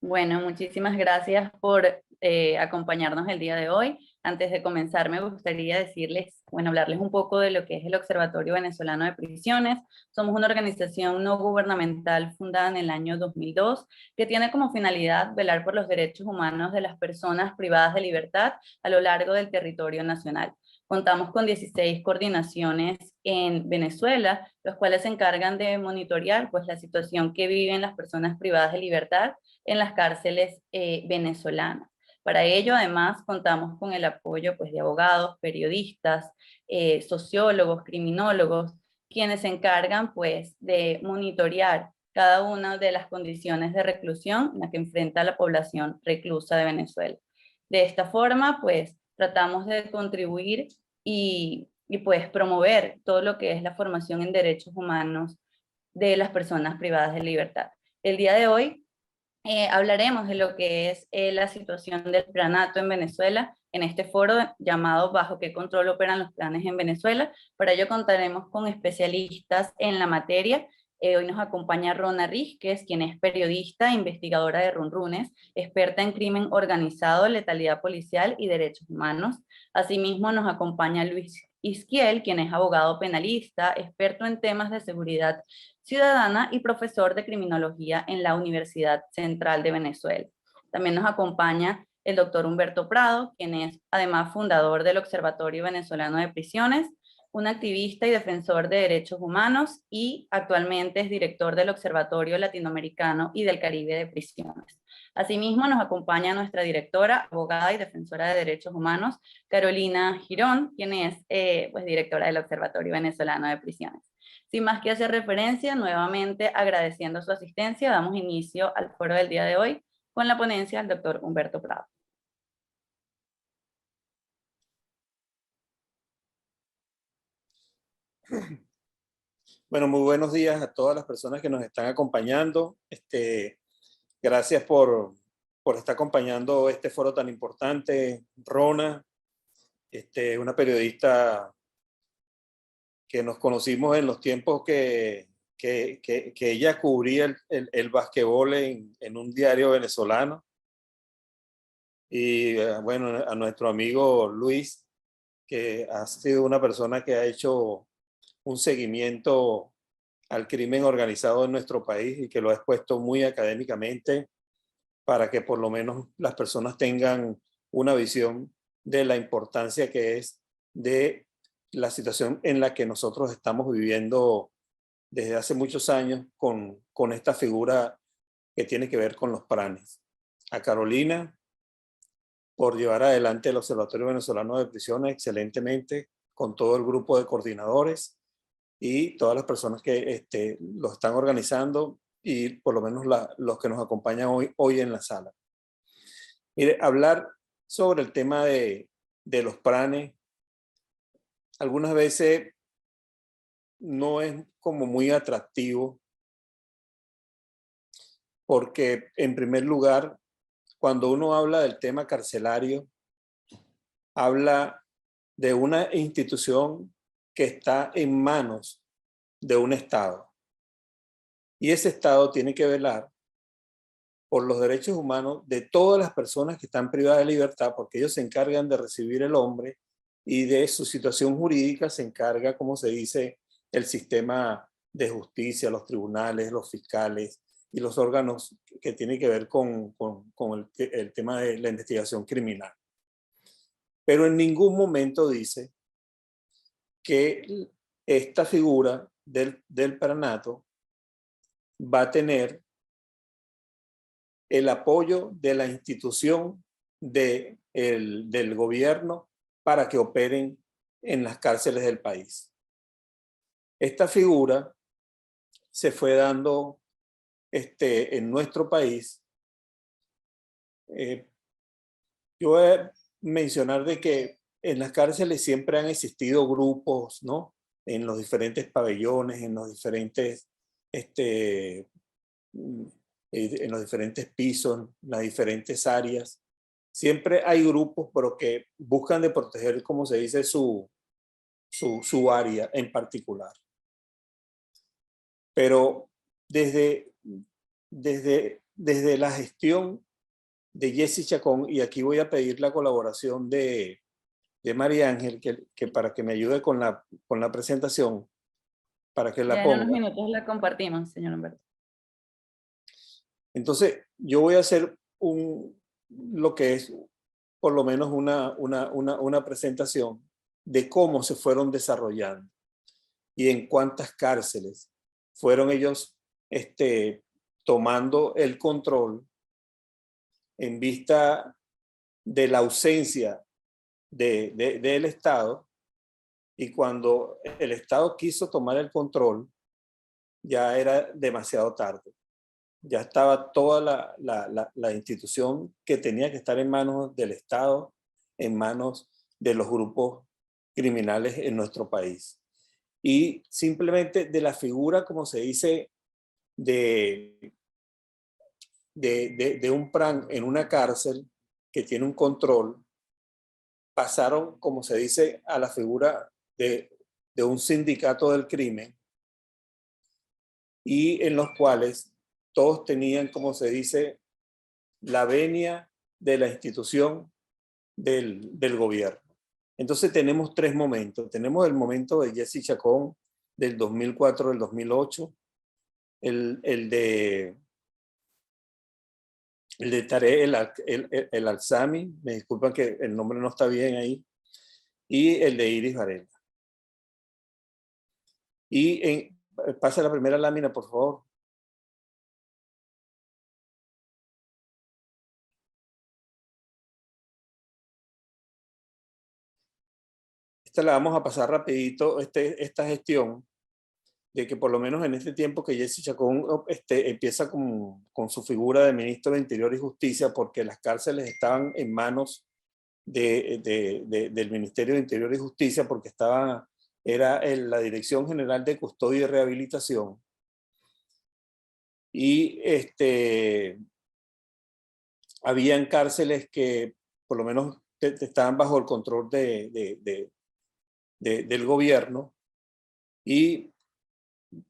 Bueno, muchísimas gracias por acompañarnos el día de hoy. Antes de comenzar, me gustaría decirles, bueno, hablarles un poco de lo que es el Observatorio Venezolano de Prisiones. Somos una organización no gubernamental fundada en el año 2002 que tiene como finalidad velar por los derechos humanos de las personas privadas de libertad a lo largo del territorio nacional. Contamos con 16 coordinaciones en Venezuela, los cuales se encargan de monitorear pues, la situación que viven las personas privadas de libertad en las cárceles venezolanas. Para ello, además, contamos con el apoyo pues, de abogados, periodistas, sociólogos, criminólogos, quienes se encargan pues, de monitorear cada una de las condiciones de reclusión en la que enfrenta la población reclusa de Venezuela. De esta forma, pues, tratamos de contribuir y pues promover todo lo que es la formación en derechos humanos de las personas privadas de libertad. El día de hoy hablaremos de lo que es la situación del planato en Venezuela en este foro llamado ¿Bajo qué control operan los planes en Venezuela? Para ello contaremos con especialistas en la materia. Hoy nos acompaña Rona Rísquez, quien es periodista e investigadora de Runrunes, experta en crimen organizado, letalidad policial y derechos humanos. Asimismo nos acompaña Luis Isquiel, quien es abogado penalista, experto en temas de seguridad ciudadana y profesor de criminología en la Universidad Central de Venezuela. También nos acompaña el doctor Humberto Prado, quien es además fundador del Observatorio Venezolano de Prisiones, un activista y defensor de derechos humanos y actualmente es director del Observatorio Latinoamericano y del Caribe de Prisiones. Asimismo, nos acompaña nuestra directora, abogada y defensora de derechos humanos, Carolina Girón, quien es pues, directora del Observatorio Venezolano de Prisiones. Sin más que hacer referencia, nuevamente agradeciendo su asistencia, damos inicio al foro del día de hoy con la ponencia del doctor Humberto Prado. Bueno, muy buenos días a todas las personas que nos están acompañando. Gracias por estar acompañando este foro tan importante. Rona, una periodista que nos conocimos en los tiempos que ella cubría el basquetbol en un diario venezolano. Y bueno, a nuestro amigo Luis, que ha sido una persona que ha hecho un seguimiento al crimen organizado en nuestro país y que lo ha expuesto muy académicamente para que por lo menos las personas tengan una visión de la importancia que es de la situación en la que nosotros estamos viviendo desde hace muchos años con esta figura que tiene que ver con los planes. A Carolina, por llevar adelante el Observatorio Venezolano de Prisiones excelentemente, con todo el grupo de coordinadores y todas las personas que lo están organizando y por lo menos los que nos acompañan hoy en la sala. Mire, hablar sobre el tema de los planes algunas veces no es como muy atractivo porque en primer lugar, cuando uno habla del tema carcelario, habla de una institución que está en manos de un Estado. Y ese Estado tiene que velar por los derechos humanos de todas las personas que están privadas de libertad, porque ellos se encargan de recibir el hombre y de su situación jurídica se encarga, como se dice, el sistema de justicia, los tribunales, los fiscales y los órganos que tienen que ver con el tema de la investigación criminal. Pero en ningún momento dice que esta figura del pranato va a tener el apoyo de la institución del gobierno para que operen en las cárceles del país. Esta figura se fue dando en nuestro país. Yo voy a mencionar de que en las cárceles siempre han existido grupos, ¿no? En los diferentes pabellones, en los diferentes en los diferentes pisos, en las diferentes áreas. Siempre hay grupos, pero que buscan de proteger, como se dice, su área en particular. Pero desde desde la gestión de Jessy Chacón, y aquí voy a pedir la colaboración de María Ángel, que para que me ayude con la presentación, para que la Ya en unos ponga. minutos la compartimos, señor Humberto. Entonces, yo voy a hacer lo que es por lo menos una presentación de cómo se fueron desarrollando y en cuántas cárceles fueron ellos tomando el control en vista de la ausencia del Estado, y cuando el Estado quiso tomar el control, ya era demasiado tarde. Ya estaba toda la institución que tenía que estar en manos del Estado, en manos de los grupos criminales en nuestro país. Y simplemente de la figura, como se dice, de un PRAN en una cárcel que tiene un control, pasaron, como se dice, a la figura de un sindicato del crimen, y en los cuales todos tenían, como se dice, la venia de la institución del gobierno. Entonces tenemos tres momentos. Tenemos el momento de Jessy Chacón del 2004 al 2008, el de Tarek el Alzami, me disculpan que el nombre no está bien ahí, y el de Iris Varela. Y pasa la primera lámina, por favor. Esta la vamos a pasar rapidito, esta gestión, de que por lo menos en este tiempo que Jessy Chacón empieza con su figura de ministro de Interior y Justicia, porque las cárceles estaban en manos del Ministerio de Interior y Justicia, porque era la Dirección General de Custodia y Rehabilitación. Y habían cárceles que por lo menos estaban bajo el control del gobierno, y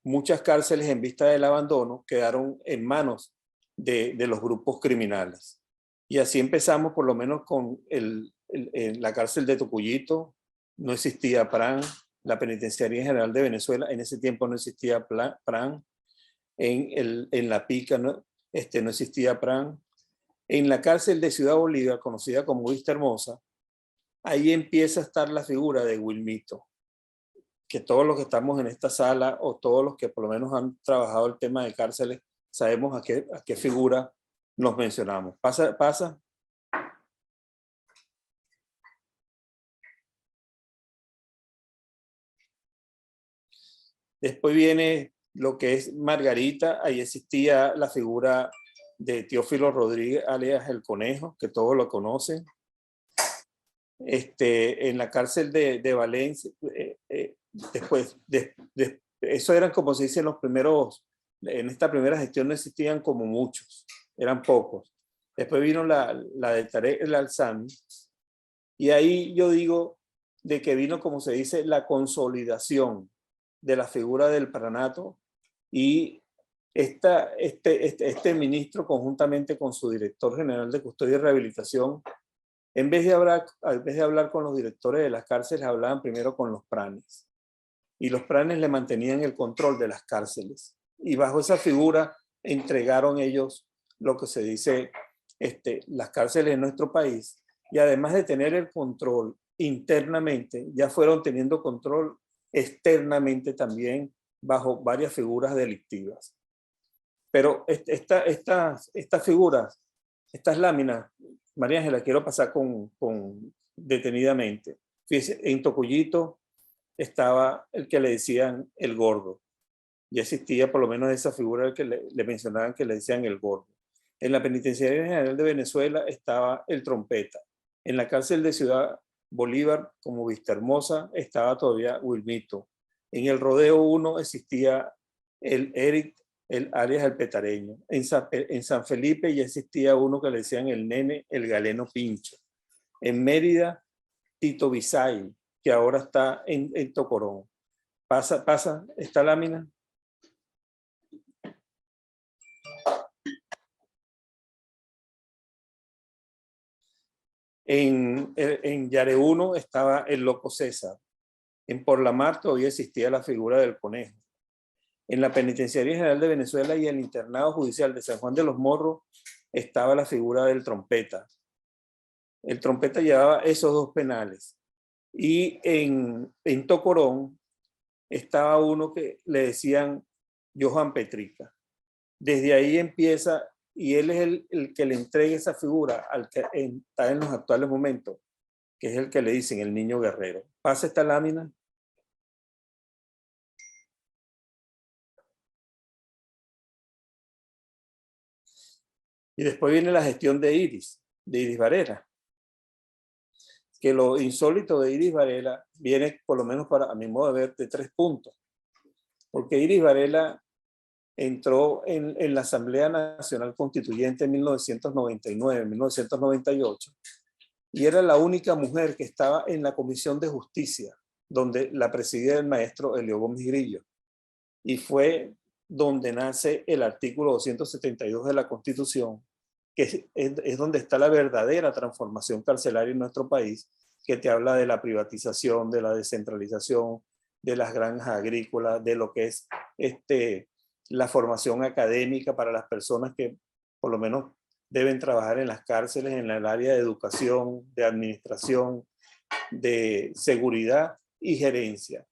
muchas cárceles en vista del abandono quedaron en manos de los grupos criminales. Y así empezamos por lo menos con en la cárcel de Tocuyito. No existía PRAN. La Penitenciaría General de Venezuela, en ese tiempo no existía PRAN. En La Pica no existía PRAN. En la cárcel de Ciudad Bolívar, conocida como Vista Hermosa, ahí empieza a estar la figura de Wilmito, que todos los que estamos en esta sala, o todos los que por lo menos han trabajado el tema de cárceles, sabemos a qué figura nos mencionamos. Pasa. Después viene lo que es Margarita. Ahí existía la figura de Teófilo Rodríguez, alias El Conejo, que todos lo conocen. En la cárcel de Valencia, después, eso eran, como se dice, los primeros, en esta primera gestión no existían como muchos, eran pocos. Después vino la de Tarek el Alzami, y ahí yo digo de que vino, como se dice, la consolidación de la figura del pranato, y este ministro, conjuntamente con su director general de Custodia y Rehabilitación, en vez de hablar con los directores de las cárceles, hablaban primero con los pranes. Y los pranes le mantenían el control de las cárceles. Y bajo esa figura entregaron ellos lo que se dice las cárceles en nuestro país. Y además de tener el control internamente, ya fueron teniendo control externamente también bajo varias figuras delictivas. Pero estas figuras, estas láminas, María Ángela, quiero pasar detenidamente. Fíjese, en Tocuyito estaba el que le decían el gordo. Ya existía por lo menos esa figura que le mencionaban, que le decían el gordo. En la Penitenciaría General de Venezuela estaba el trompeta. En la cárcel de Ciudad Bolívar, como Vista Hermosa, estaba todavía Wilmito. En el Rodeo 1 existía el Eric, el alias el Petareño. En San Felipe ya existía uno que le decían el Nene, el Galeno Pincho. En Mérida, Tito Bisay, que ahora está en Tocorón. Pasa esta lámina. En Yare 1 estaba el Loco César. En Por la Mar todavía existía la figura del Conejo. En la Penitenciaría General de Venezuela y el Internado Judicial de San Juan de los Morros estaba la figura del Trompeta. El Trompeta llevaba esos dos penales. Y en Tocorón estaba uno que le decían Johan Petrica. Desde ahí empieza, y él es el que le entrega esa figura al que está en los actuales momentos, que es el que le dicen el niño guerrero. Pasa esta lámina. Y después viene la gestión de Iris Varela. Que lo insólito de Iris Varela viene, por lo menos para a mi modo de ver, de 3 puntos. Porque Iris Varela entró en la Asamblea Nacional Constituyente en 1999, 1998, y era la única mujer que estaba en la Comisión de Justicia, donde la presidía el maestro Elio Gómez Grillo. Y fue donde nace el artículo 272 de la Constitución, que es donde está la verdadera transformación carcelaria en nuestro país, que te habla de la privatización, de la descentralización, de las granjas agrícolas, de lo que es la formación académica para las personas que por lo menos deben trabajar en las cárceles, en el área de educación, de administración, de seguridad y gerencia.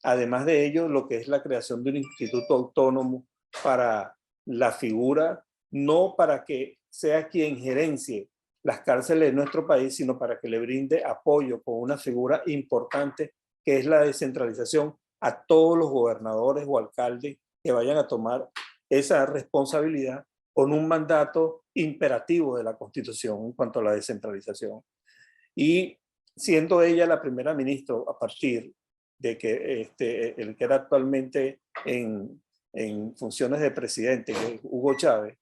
Además de ello, lo que es la creación de un instituto autónomo para la figura, no para que sea quien gerencie las cárceles de nuestro país, sino para que le brinde apoyo con una figura importante que es la descentralización a todos los gobernadores o alcaldes que vayan a tomar esa responsabilidad con un mandato imperativo de la Constitución en cuanto a la descentralización. Y siendo ella la primera ministra a partir de que el que era actualmente en funciones de presidente, Hugo Chávez,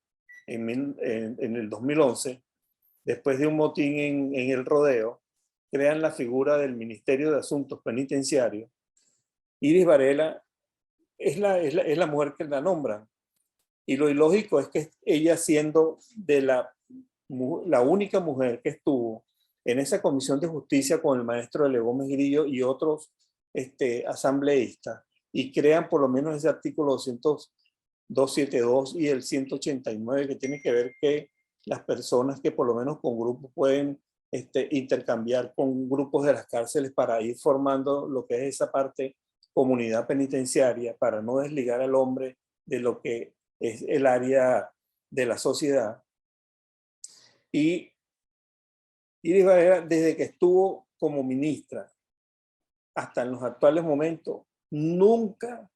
en el 2011, después de un motín en el Rodeo, crean la figura del Ministerio de Asuntos Penitenciarios. Iris Varela es la mujer que la nombran. Y lo ilógico es que ella, siendo de la única mujer que estuvo en esa comisión de justicia con el maestro Elio Gómez Grillo y otros asambleístas, y crean por lo menos ese artículo 272 y el 189, que tiene que ver que las personas que por lo menos con grupos pueden intercambiar con grupos de las cárceles para ir formando lo que es esa parte comunidad penitenciaria, para no desligar al hombre de lo que es el área de la sociedad. Y Iris Varela, desde que estuvo como ministra hasta en los actuales momentos, nunca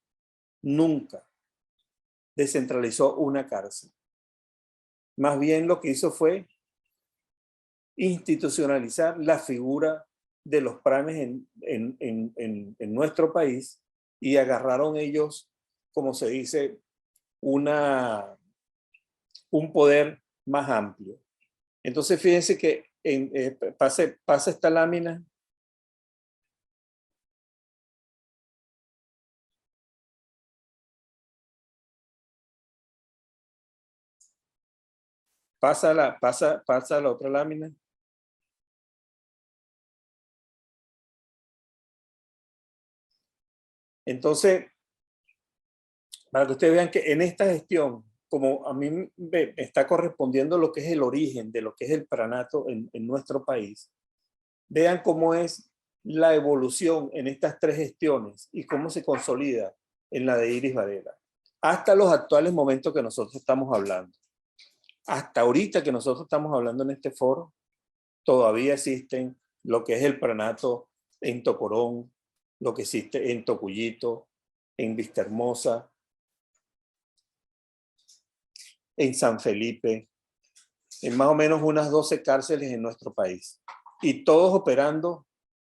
descentralizó una cárcel. Más bien lo que hizo fue institucionalizar la figura de los pranes en nuestro país, y agarraron ellos, como se dice, un poder más amplio. Entonces fíjense que pasa esta lámina. Pasa la otra lámina. Entonces, para que ustedes vean que en esta gestión, como a mí me está correspondiendo lo que es el origen de lo que es el pranato en nuestro país, vean cómo es la evolución en estas 3 gestiones y cómo se consolida en la de Iris Varela, hasta los actuales momentos que nosotros estamos hablando. Hasta ahorita que nosotros estamos hablando en este foro, todavía existen lo que es el pranato en Tocorón, lo que existe en Tocuyito, en Vistahermosa, en San Felipe, en más o menos unas 12 cárceles en nuestro país. Y todos operando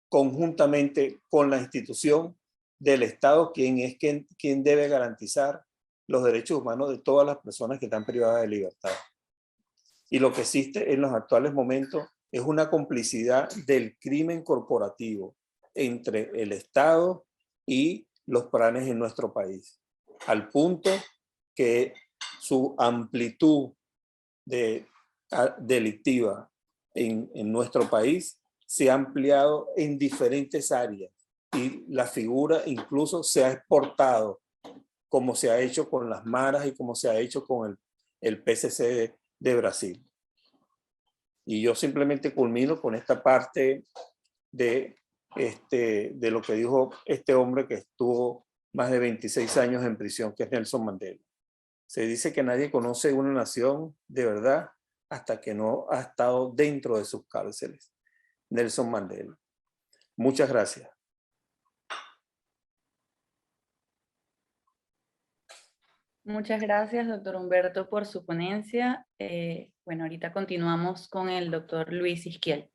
conjuntamente con la institución del Estado, quien debe garantizar los derechos humanos de todas las personas que están privadas de libertad. Y lo que existe en los actuales momentos es una complicidad del crimen corporativo entre el Estado y los pranes en nuestro país, al punto que su amplitud delictiva en nuestro país se ha ampliado en diferentes áreas y la figura incluso se ha exportado, como se ha hecho con las maras y como se ha hecho con el PCC de Brasil. Y yo simplemente culmino con esta parte de lo que dijo este hombre que estuvo más de 26 años en prisión, que es Nelson Mandela. Se dice que nadie conoce una nación de verdad hasta que no ha estado dentro de sus cárceles. Nelson Mandela. Muchas gracias. Muchas gracias, doctor Humberto, por su ponencia. Bueno, ahorita continuamos con el doctor Luis Isquiel.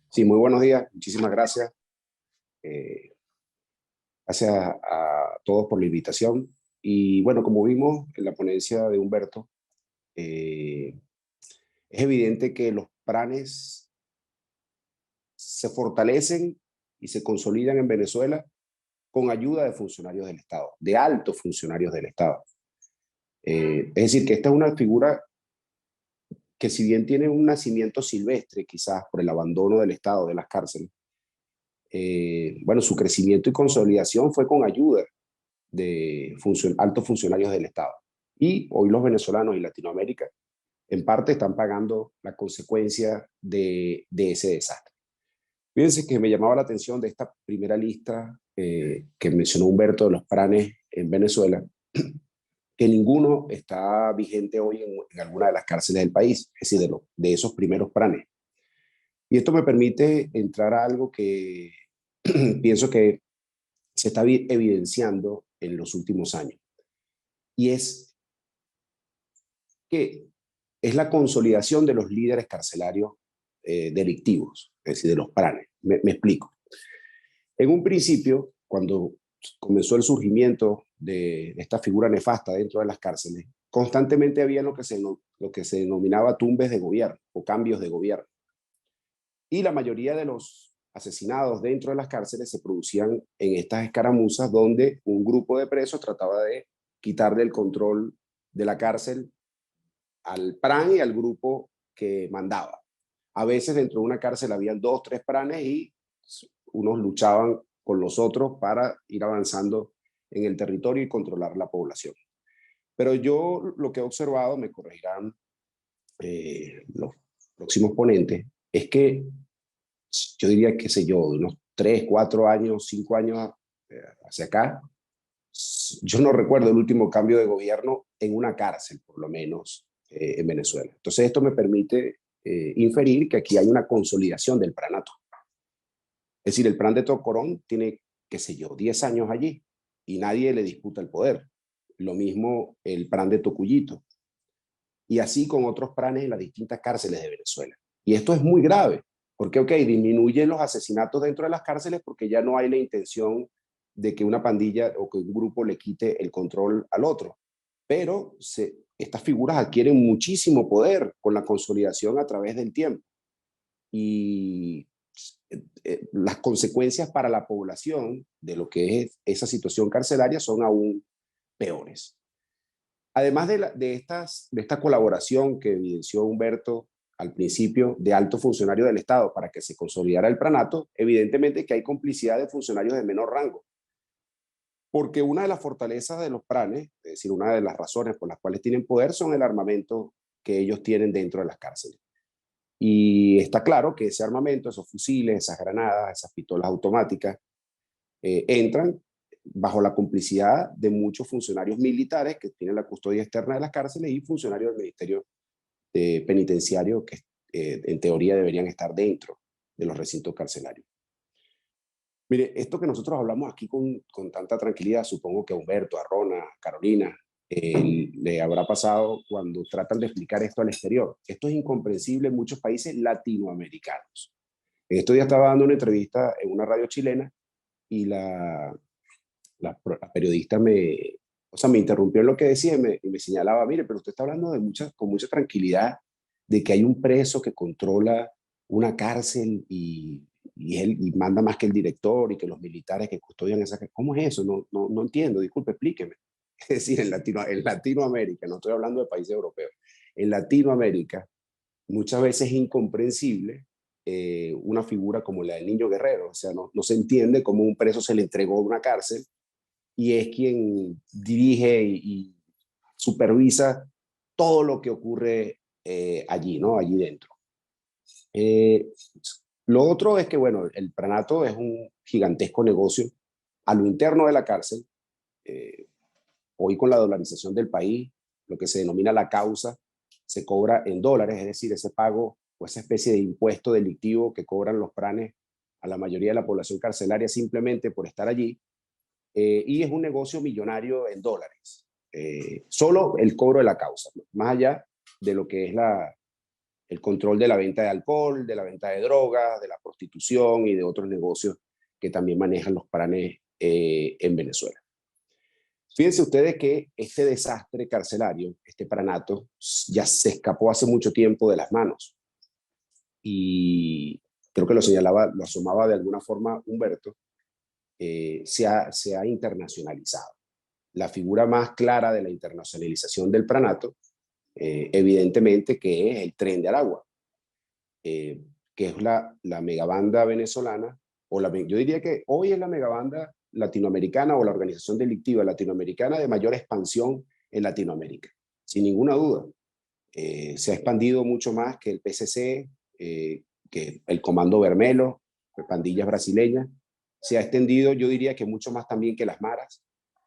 Sí, muy buenos días. Muchísimas gracias. Gracias a todos por la invitación. Y bueno, como vimos en la ponencia de Humberto, es evidente que los planes se fortalecen y se consolidan en Venezuela con ayuda de funcionarios del Estado, de altos funcionarios del Estado. Es decir, que esta es una figura que, si bien tiene un nacimiento silvestre, quizás por el abandono del Estado, de las cárceles, bueno, su crecimiento y consolidación fue con ayuda de altos funcionarios del Estado. Y hoy los venezolanos y Latinoamérica, en parte, están pagando la consecuencia de ese desastre. Fíjense que me llamaba la atención de esta primera lista que mencionó Humberto de los planes en Venezuela, que ninguno está vigente hoy en alguna de las cárceles del país, es decir, de esos primeros planes. Y esto me permite entrar a algo que pienso que se está evidenciando en los últimos años. Y es que es la consolidación de los líderes carcelarios delictivos, es decir, de los planes. Me explico. En un principio, cuando comenzó el surgimiento de esta figura nefasta dentro de las cárceles, constantemente había lo que se denominaba tumbes de gobierno o cambios de gobierno. Y la mayoría de los asesinados dentro de las cárceles se producían en estas escaramuzas donde un grupo de presos trataba de quitarle el control de la cárcel al PRAN y al grupo que mandaba. A veces dentro de una cárcel habían 2, 3 PRANes y unos luchaban con los otros para ir avanzando en el territorio y controlar la población. Pero yo lo que he observado, me corregirán los próximos ponentes, es que yo diría, qué sé yo, de unos 3, 4 años, 5 años hacia acá, yo no recuerdo el último cambio de gobierno en una cárcel, por lo menos, en Venezuela. Entonces esto me permite inferir que aquí hay una consolidación del pranato. Es decir, el plan de Tocorón tiene, qué sé yo, 10 años allí y nadie le disputa el poder. Lo mismo el plan de Tocuyito. Y así con otros planes en las distintas cárceles de Venezuela. Y esto es muy grave, porque, disminuyen los asesinatos dentro de las cárceles porque ya no hay la intención de que una pandilla o que un grupo le quite el control al otro. Pero estas figuras adquieren muchísimo poder con la consolidación a través del tiempo. Y las consecuencias para la población de lo que es esa situación carcelaria son aún peores. Además de esta colaboración que evidenció Humberto al principio de altos funcionarios del Estado para que se consolidara el pranato, evidentemente que hay complicidad de funcionarios de menor rango. Porque una de las fortalezas de los pranes, es decir, una de las razones por las cuales tienen poder, son el armamento que ellos tienen dentro de las cárceles. Y está claro que ese armamento, esos fusiles, esas granadas, esas pistolas automáticas, entran bajo la complicidad de muchos funcionarios militares que tienen la custodia externa de las cárceles y funcionarios del Ministerio Penitenciario que en teoría deberían estar dentro de los recintos carcelarios. Mire, esto que nosotros hablamos aquí con tanta tranquilidad, supongo que a Humberto, a Rona, a Carolina, le habrá pasado cuando tratan de explicar esto al exterior. Esto es incomprensible en muchos países latinoamericanos. En estos días estaba dando una entrevista en una radio chilena y la periodista me interrumpió en lo que decía y me señalaba, mire, pero usted está hablando con mucha tranquilidad de que hay un preso que controla una cárcel y manda más que el director y que los militares que custodian esa cárcel. ¿Cómo es eso? No entiendo, disculpe, explíqueme. Es decir, en Latinoamérica, no estoy hablando de países europeos, en Latinoamérica muchas veces es incomprensible una figura como la del niño guerrero. O sea, no se entiende cómo un preso se le entregó a una cárcel y es quien dirige y supervisa todo lo que ocurre allí, ¿no? Allí dentro. Lo otro es que, bueno, el pranato es un gigantesco negocio a lo interno de la cárcel. Hoy con la dolarización del país, lo que se denomina la causa, se cobra en dólares, es decir, ese pago o esa especie de impuesto delictivo que cobran los pranes a la mayoría de la población carcelaria simplemente por estar allí. Y es un negocio millonario en dólares. Solo el cobro de la causa, más allá de lo que es el control de la venta de alcohol, de la venta de drogas, de la prostitución y de otros negocios que también manejan los pranes en Venezuela. Fíjense ustedes que este desastre carcelario, este pranato, ya se escapó hace mucho tiempo de las manos. Y creo que lo señalaba, lo asomaba de alguna forma Humberto, se ha internacionalizado. La figura más clara de la internacionalización del pranato, evidentemente que es el Tren de Aragua, que es la megabanda venezolana, yo diría que hoy es la megabanda latinoamericana o la organización delictiva latinoamericana de mayor expansión en Latinoamérica, sin ninguna duda. Se ha expandido mucho más que el PCC, que el Comando Vermelo, pandillas brasileñas. Se ha extendido, yo diría que mucho más también que las maras.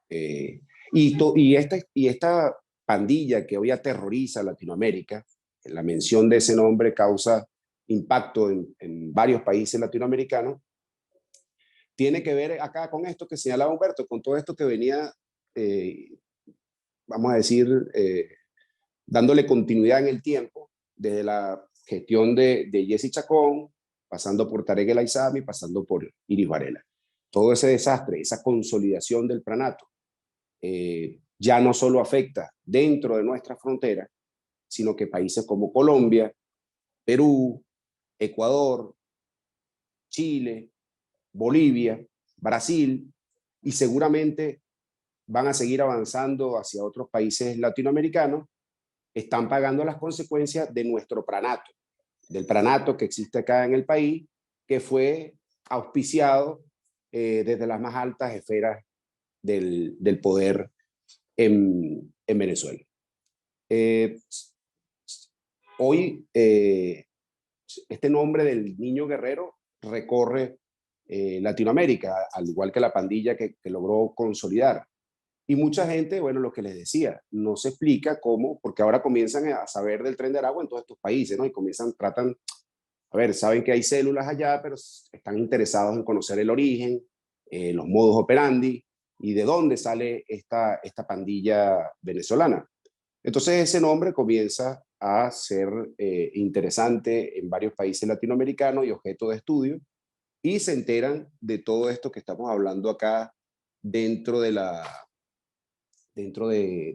Y esta pandilla que hoy aterroriza a Latinoamérica, la mención de ese nombre causa impacto en varios países latinoamericanos, tiene que ver acá con esto que señalaba Humberto, con todo esto que venía, vamos a decir, dándole continuidad en el tiempo, desde la gestión de Jessy Chacón, pasando por Tarek El Aizami, pasando por Iris Varela. Todo ese desastre, esa consolidación del pranato, ya no solo afecta dentro de nuestra frontera, sino que países como Colombia, Perú, Ecuador, Chile, Bolivia, Brasil, y seguramente van a seguir avanzando hacia otros países latinoamericanos, están pagando las consecuencias de nuestro pranato, del pranato que existe acá en el país, que fue auspiciado desde las más altas esferas del poder en Venezuela. Hoy este nombre del niño guerrero recorre Latinoamérica, al igual que la pandilla que logró consolidar. Y mucha gente, bueno, lo que les decía, no se explica cómo, porque ahora comienzan a saber del Tren de Aragua en todos estos países, ¿no? Y tratan, a ver, saben que hay células allá, pero están interesados en conocer el origen, los modus operandi y de dónde sale esta pandilla venezolana. Entonces ese nombre comienza a ser interesante en varios países latinoamericanos y objeto de estudio, y se enteran de todo esto que estamos hablando acá dentro de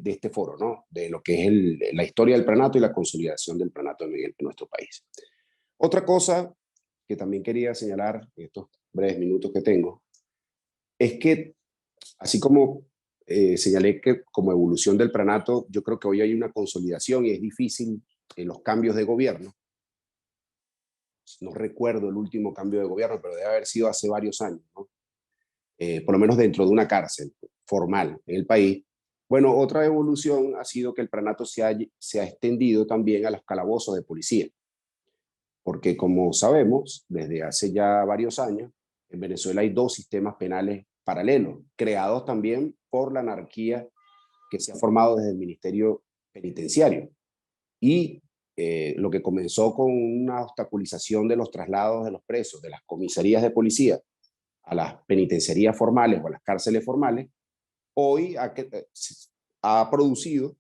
este foro, ¿no? De lo que es la historia del pranato y la consolidación del pranato en nuestro país. Otra cosa que también quería señalar en estos breves minutos que tengo es que, así como señalé que como evolución del pranato, yo creo que hoy hay una consolidación y es difícil los cambios de gobierno. No recuerdo el último cambio de gobierno, pero debe haber sido hace varios años, ¿no? Por lo menos dentro de una cárcel formal en el país. Bueno, otra evolución ha sido que el pranato se ha extendido también a los calabozos de policía, porque como sabemos, desde hace ya varios años, en Venezuela hay dos sistemas penales paralelos, creados también por la anarquía que se ha formado desde el Ministerio Penitenciario. Y lo que comenzó con una obstaculización de los traslados de los presos de las comisarías de policía a las penitenciarías formales o a las cárceles formales, hoy ha producido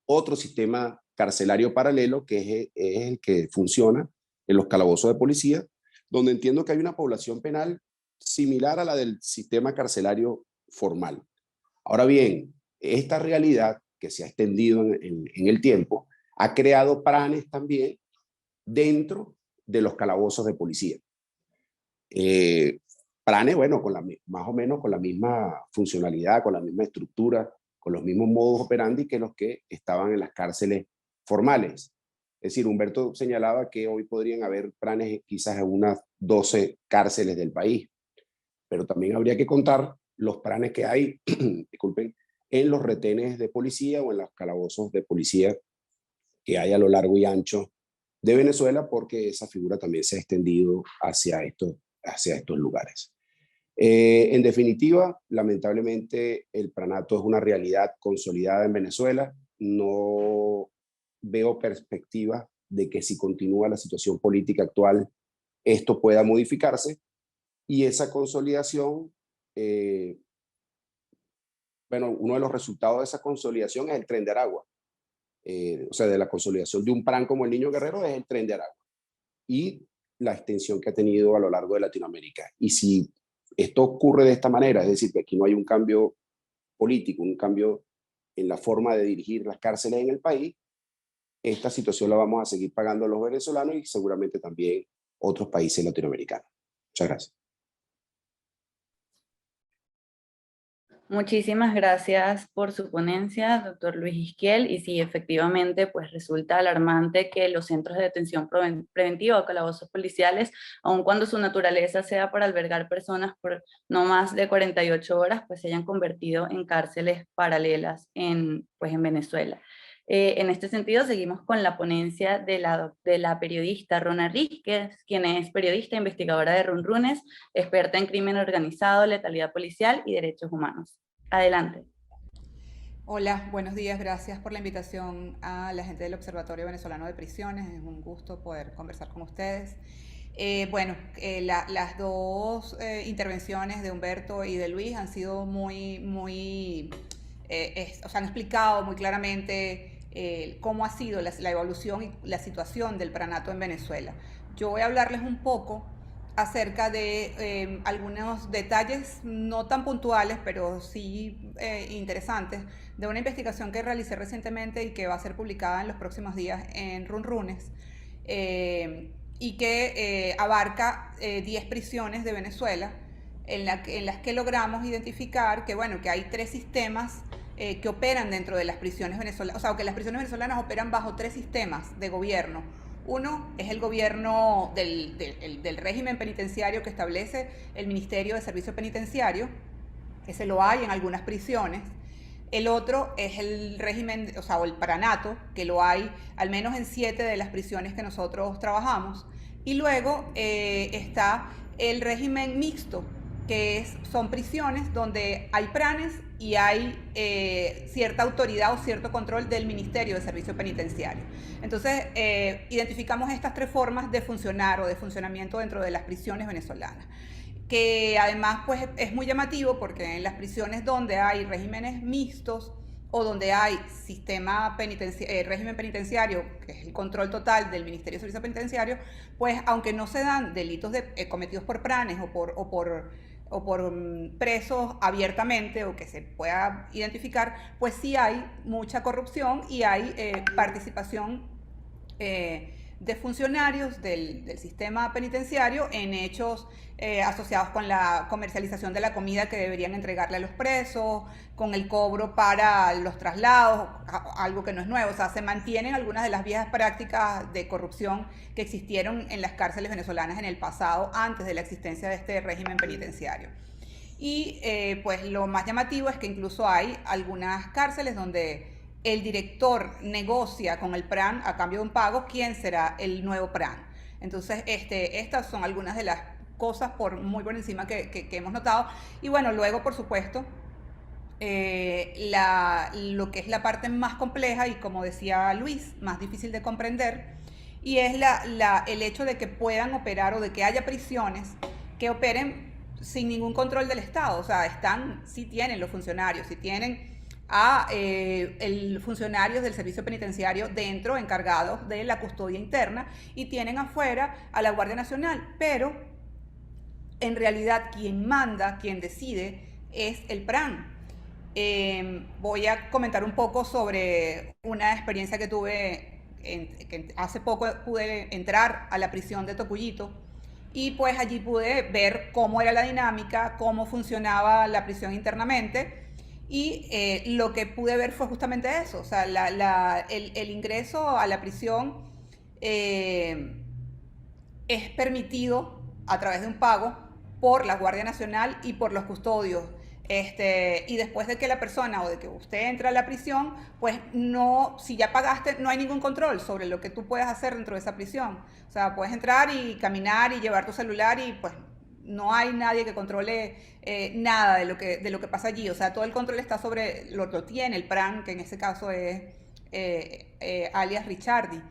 otro sistema carcelario paralelo que es el que funciona en los calabozos de policía, donde entiendo que hay una población penal similar a la del sistema carcelario formal. Ahora bien, esta realidad que se ha extendido en el tiempo ha creado pranes también dentro de los calabozos de policía. Pranes, bueno, más o menos con la misma funcionalidad, con la misma estructura con los mismos modus operandi que los que estaban en las cárceles formales. Es decir, Humberto señalaba que hoy podrían haber pranes quizás en unas 12 cárceles del país, pero también habría que contar los pranes que hay, disculpen, en los retenes de policía o en los calabozos de policía que hay a lo largo y ancho de Venezuela, porque esa figura también se ha extendido hacia estos lugares. En definitiva, lamentablemente el pranato es una realidad consolidada en Venezuela. No veo perspectiva de que si continúa la situación política actual, esto pueda modificarse, y esa consolidación, bueno, uno de los resultados de esa consolidación es el Tren de Aragua. O sea, de la consolidación de un plan como el Niño Guerrero es el Tren de Aragua y la extensión que ha tenido a lo largo de Latinoamérica. Y si esto ocurre de esta manera, es decir, que aquí no hay un cambio político, un cambio en la forma de dirigir las cárceles en el país, esta situación la vamos a seguir pagando los venezolanos y seguramente también otros países latinoamericanos. Muchas gracias. Muchísimas gracias por su ponencia, doctor Luis Isquiel. Y sí, efectivamente, pues resulta alarmante que los centros de detención preventiva o calabozos policiales, aun cuando su naturaleza sea para albergar personas por no más de 48 horas, pues se hayan convertido en cárceles paralelas en Venezuela. En este sentido, seguimos con la ponencia de la periodista Rona Rísquez, quien es periodista e investigadora de Runrunes, experta en crimen organizado, letalidad policial y derechos humanos. Adelante. Hola, buenos días, gracias por la invitación a la gente del Observatorio Venezolano de Prisiones. Es un gusto poder conversar con ustedes. Las dos intervenciones de Humberto y de Luis han sido han explicado muy claramente cómo ha sido la evolución y la situación del pranato en Venezuela. Yo voy a hablarles un poco acerca de algunos detalles no tan puntuales, pero sí interesantes, de una investigación que realicé recientemente y que va a ser publicada en los próximos días en Runrunes, y que abarca 10 prisiones de Venezuela, en las que logramos identificar que hay 3 sistemas que operan dentro de las prisiones venezolanas, o sea, que las prisiones venezolanas operan bajo 3 sistemas de gobierno. Uno es el gobierno del régimen penitenciario que establece el Ministerio de Servicio Penitenciario, ese lo hay en algunas prisiones. El otro es el régimen, o el pranato, que lo hay al menos en 7 de las prisiones que nosotros trabajamos. Y luego está el régimen mixto, que son prisiones donde hay pranes y hay cierta autoridad o cierto control del Ministerio de Servicio Penitenciario. Entonces, identificamos estas 3 formas de funcionar o de funcionamiento dentro de las prisiones venezolanas, que además pues, es muy llamativo porque en las prisiones donde hay regímenes mixtos o donde hay régimen penitenciario, que es el control total del Ministerio de Servicio Penitenciario, pues aunque no se dan delitos cometidos por pranes o por presos abiertamente o que se pueda identificar, pues sí hay mucha corrupción y hay participación de funcionarios del sistema penitenciario en hechos asociados con la comercialización de la comida que deberían entregarle a los presos, con el cobro para los traslados, algo que no es nuevo. O sea, se mantienen algunas de las viejas prácticas de corrupción que existieron en las cárceles venezolanas en el pasado, antes de la existencia de este régimen penitenciario. Y pues lo más llamativo es que incluso hay algunas cárceles donde el director negocia con el PRAN a cambio de un pago quién será el nuevo PRAN. Entonces, estas son algunas de las cosas muy por encima que hemos notado. Y bueno, luego, por supuesto, lo que es la parte más compleja y, como decía Luis, más difícil de comprender, y es el hecho de que puedan operar o de que haya prisiones que operen sin ningún control del Estado. O sea, sí tienen los funcionarios, sí tienen a funcionarios del servicio penitenciario dentro, encargados de la custodia interna, y tienen afuera a la Guardia Nacional, pero en realidad quien manda, quien decide, es el PRAN. Voy a comentar un poco sobre una experiencia que tuve, que hace poco pude entrar a la prisión de Tocuyito, y pues allí pude ver cómo era la dinámica, cómo funcionaba la prisión internamente. y lo que pude ver fue justamente eso, o sea, el ingreso a la prisión es permitido a través de un pago por la Guardia Nacional y por los custodios. Y después de que la persona o de que usted entra a la prisión, pues no, si ya pagaste, no hay ningún control sobre lo que tú puedes hacer dentro de esa prisión. O sea, puedes entrar y caminar y llevar tu celular y pues no hay nadie que controle nada de lo que pasa allí. O sea, todo el control está sobre, lo tiene el PRAN, que en ese caso es alias Ricciardi.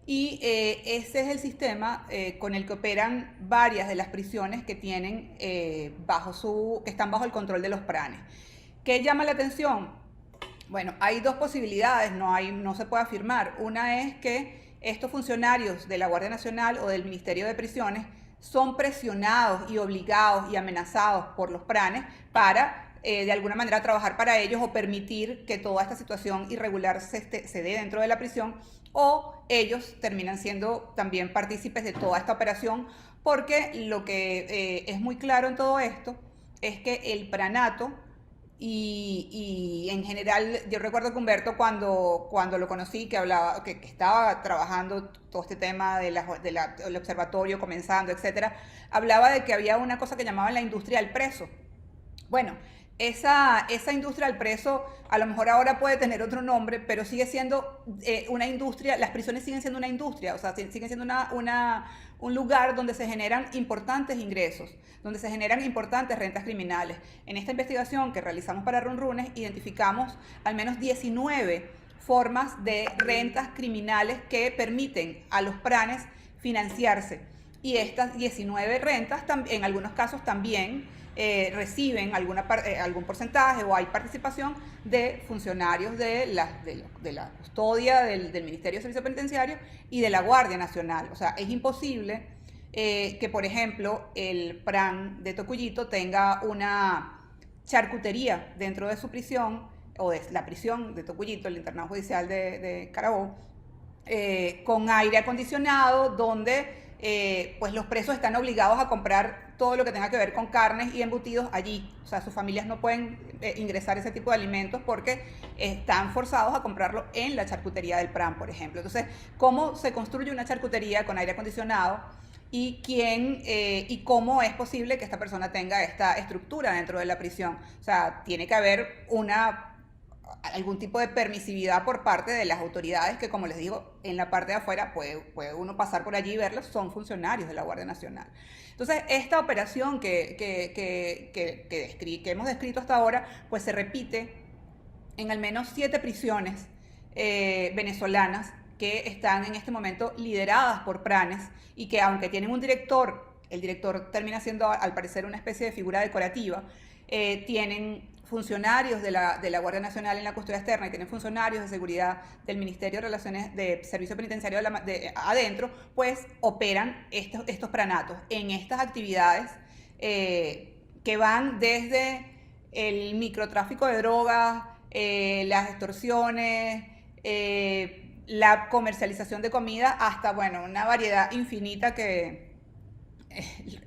Y ese es el sistema con el que operan varias de las prisiones que tienen que están bajo el control de los pranes. ¿Qué llama la atención? Bueno, hay dos posibilidades, no se puede afirmar. Una es que estos funcionarios de la Guardia Nacional o del Ministerio de Prisiones son presionados y obligados y amenazados por los pranes para de alguna manera trabajar para ellos o permitir que toda esta situación irregular se dé dentro de la prisión, o ellos terminan siendo también partícipes de toda esta operación, porque lo que es muy claro en todo esto es que el pranato y en general, yo recuerdo que Humberto cuando lo conocí, que hablaba, que estaba trabajando todo este tema del observatorio comenzando, etcétera, hablaba de que había una cosa que llamaban la industria del preso. Bueno, esa industria del preso a lo mejor ahora puede tener otro nombre, pero sigue siendo una industria, las prisiones siguen siendo una industria, o sea, siguen siendo un lugar donde se generan importantes ingresos, donde se generan importantes rentas criminales. En esta investigación que realizamos para Runrunes identificamos al menos 19 formas de rentas criminales que permiten a los pranes financiarse. Y estas 19 rentas, en algunos casos también reciben algún porcentaje o hay participación de funcionarios de la custodia del Ministerio de Servicio Penitenciario y de la Guardia Nacional. O sea, es imposible que, por ejemplo, el PRAN de Tocuyito tenga una charcutería dentro de su prisión, o de la prisión de Tocuyito, el internado judicial de Carabobo, con aire acondicionado, donde pues los presos están obligados a comprar todo lo que tenga que ver con carnes y embutidos allí. O sea, sus familias no pueden ingresar ese tipo de alimentos porque están forzados a comprarlo en la charcutería del PRAN, por ejemplo. Entonces, ¿cómo se construye una charcutería con aire acondicionado? Y cómo es posible que esta persona tenga esta estructura dentro de la prisión. O sea, tiene que haber algún tipo de permisividad por parte de las autoridades que, como les digo, en la parte de afuera puede uno pasar por allí y verlos, son funcionarios de la Guardia Nacional. Entonces, esta operación que hemos descrito hasta ahora, pues se repite en al menos 7 prisiones venezolanas que están en este momento lideradas por pranes y que, aunque tienen un director, el director termina siendo al parecer una especie de figura decorativa, tienen funcionarios de la Guardia Nacional en la custodia externa y tienen funcionarios de seguridad del Ministerio de Relaciones de Servicio Penitenciario adentro, pues operan estos pranatos en estas actividades que van desde el microtráfico de drogas, las extorsiones, la comercialización de comida, hasta, bueno, una variedad infinita que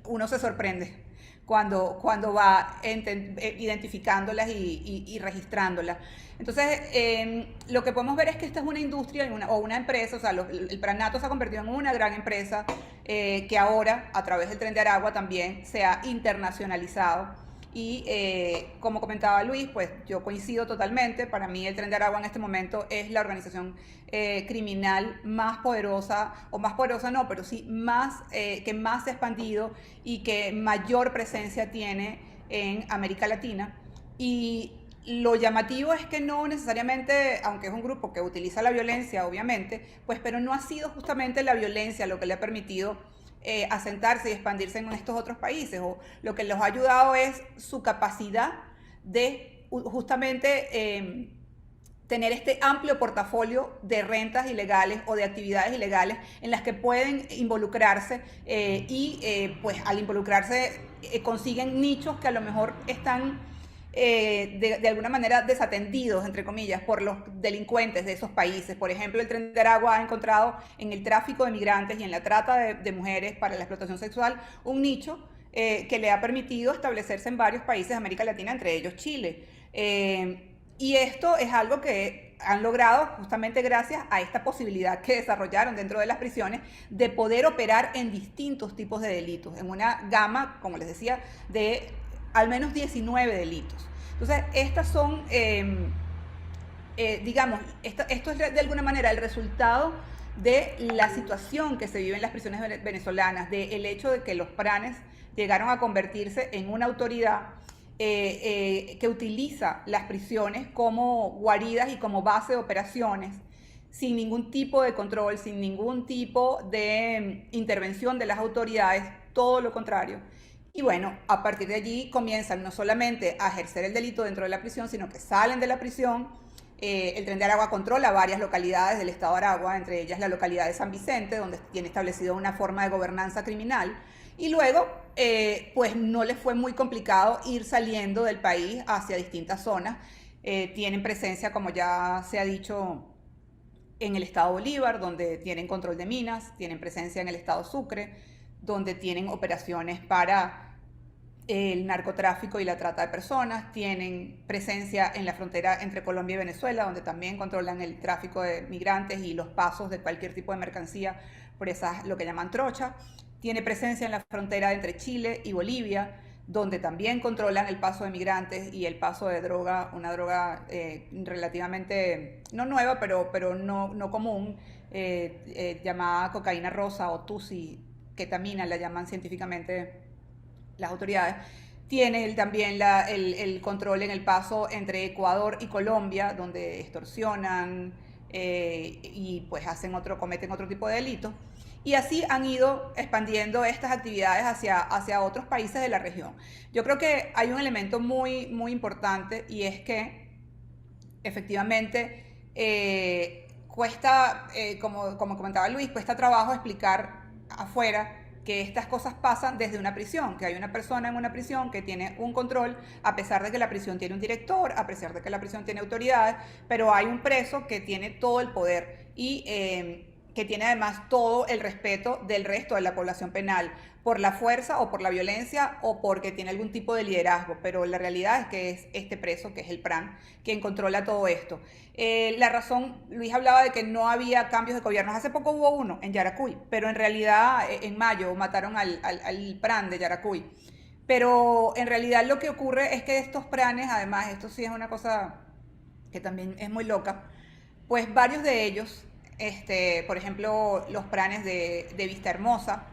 uno se sorprende cuando va identificándolas y registrándolas. Entonces, lo que podemos ver es que esta es una industria o una empresa, o sea, el pranato se ha convertido en una gran empresa que ahora, a través del Tren de Aragua, también se ha internacionalizado. Y como comentaba Luis, pues yo coincido totalmente. Para mí el Tren de Aragua en este momento es la organización criminal más poderosa, o más poderosa no, pero sí que más se ha expandido y que mayor presencia tiene en América Latina. Y lo llamativo es que no necesariamente, aunque es un grupo que utiliza la violencia, obviamente, pues, pero no ha sido justamente la violencia lo que le ha permitido asentarse y expandirse en estos otros países, o lo que los ha ayudado es su capacidad de justamente tener este amplio portafolio de rentas ilegales o de actividades ilegales en las que pueden involucrarse pues al involucrarse consiguen nichos que a lo mejor están de alguna manera desatendidos, entre comillas, por los delincuentes de esos países. Por ejemplo, el Tren de Aragua ha encontrado en el tráfico de migrantes y en la trata de mujeres para la explotación sexual un nicho que le ha permitido establecerse en varios países de América Latina, entre ellos Chile. Y esto es algo que han logrado justamente gracias a esta posibilidad que desarrollaron dentro de las prisiones de poder operar en distintos tipos de delitos, en una gama, como les decía, de al menos 19 delitos. Entonces, estas son, digamos, esto es de alguna manera el resultado de la situación que se vive en las prisiones venezolanas, del hecho de que los pranes llegaron a convertirse en una autoridad que utiliza las prisiones como guaridas y como base de operaciones, sin ningún tipo de control, sin ningún tipo de intervención de las autoridades, todo lo contrario. Y bueno, a partir de allí comienzan no solamente a ejercer el delito dentro de la prisión, sino que salen de la prisión. El Tren de Aragua controla varias localidades del estado de Aragua, entre ellas la localidad de San Vicente, donde tiene establecido una forma de gobernanza criminal. Y luego, pues no les fue muy complicado ir saliendo del país hacia distintas zonas. Tienen presencia, como ya se ha dicho, en el estado Bolívar, donde tienen control de minas, tienen presencia en el estado Sucre, donde tienen operaciones para el narcotráfico y la trata de personas, tienen presencia en la frontera entre Colombia y Venezuela, donde también controlan el tráfico de migrantes y los pasos de cualquier tipo de mercancía por esas, lo que llaman trocha. Tiene presencia en la frontera entre Chile y Bolivia, donde también controlan el paso de migrantes y el paso de droga, una droga relativamente, no nueva, pero no común, llamada cocaína rosa o tusi, ketamina, la llaman científicamente las autoridades. Tiene también el control en el paso entre Ecuador y Colombia, donde extorsionan y pues cometen otro tipo de delitos. Y así han ido expandiendo estas actividades hacia otros países de la región. Yo creo que hay un elemento muy, muy importante, y es que efectivamente cuesta, como comentaba Luis, cuesta trabajo explicar afuera que estas cosas pasan desde una prisión, que hay una persona en una prisión que tiene un control, a pesar de que la prisión tiene un director, a pesar de que la prisión tiene autoridades, pero hay un preso que tiene todo el poder y que tiene además todo el respeto del resto de la población penal, por la fuerza o por la violencia o porque tiene algún tipo de liderazgo, pero la realidad es que es este preso, que es el PRAN, quien controla todo esto. La razón, Luis hablaba de que no había cambios de gobiernos. Hace poco hubo uno en Yaracuy, pero en realidad en mayo mataron al PRAN de Yaracuy. Pero en realidad lo que ocurre es que estos pranes, además, esto sí es una cosa que también es muy loca, pues varios de ellos, por ejemplo, los pranes de Vista Hermosa,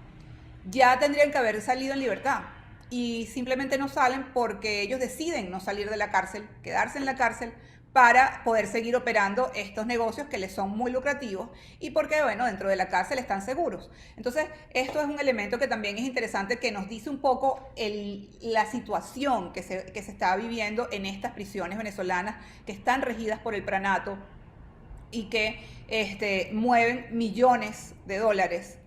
ya tendrían que haber salido en libertad y simplemente no salen porque ellos deciden no salir de la cárcel, quedarse en la cárcel para poder seguir operando estos negocios que les son muy lucrativos y porque, bueno, dentro de la cárcel están seguros. Entonces, esto es un elemento que también es interesante, que nos dice un poco la situación que se está viviendo en estas prisiones venezolanas que están regidas por el pranato y que mueven millones de dólares,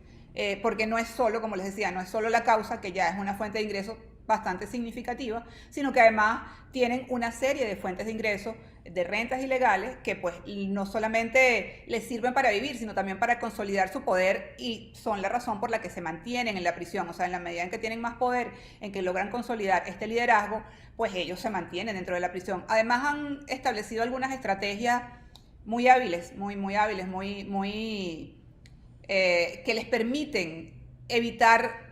porque no es solo, como les decía, no es solo la causa, que ya es una fuente de ingresos bastante significativa, sino que además tienen una serie de fuentes de ingresos, de rentas ilegales, que pues no solamente les sirven para vivir, sino también para consolidar su poder, y son la razón por la que se mantienen en la prisión. O sea, en la medida en que tienen más poder, en que logran consolidar este liderazgo, pues ellos se mantienen dentro de la prisión. Además han establecido algunas estrategias muy hábiles, que les permiten evitar,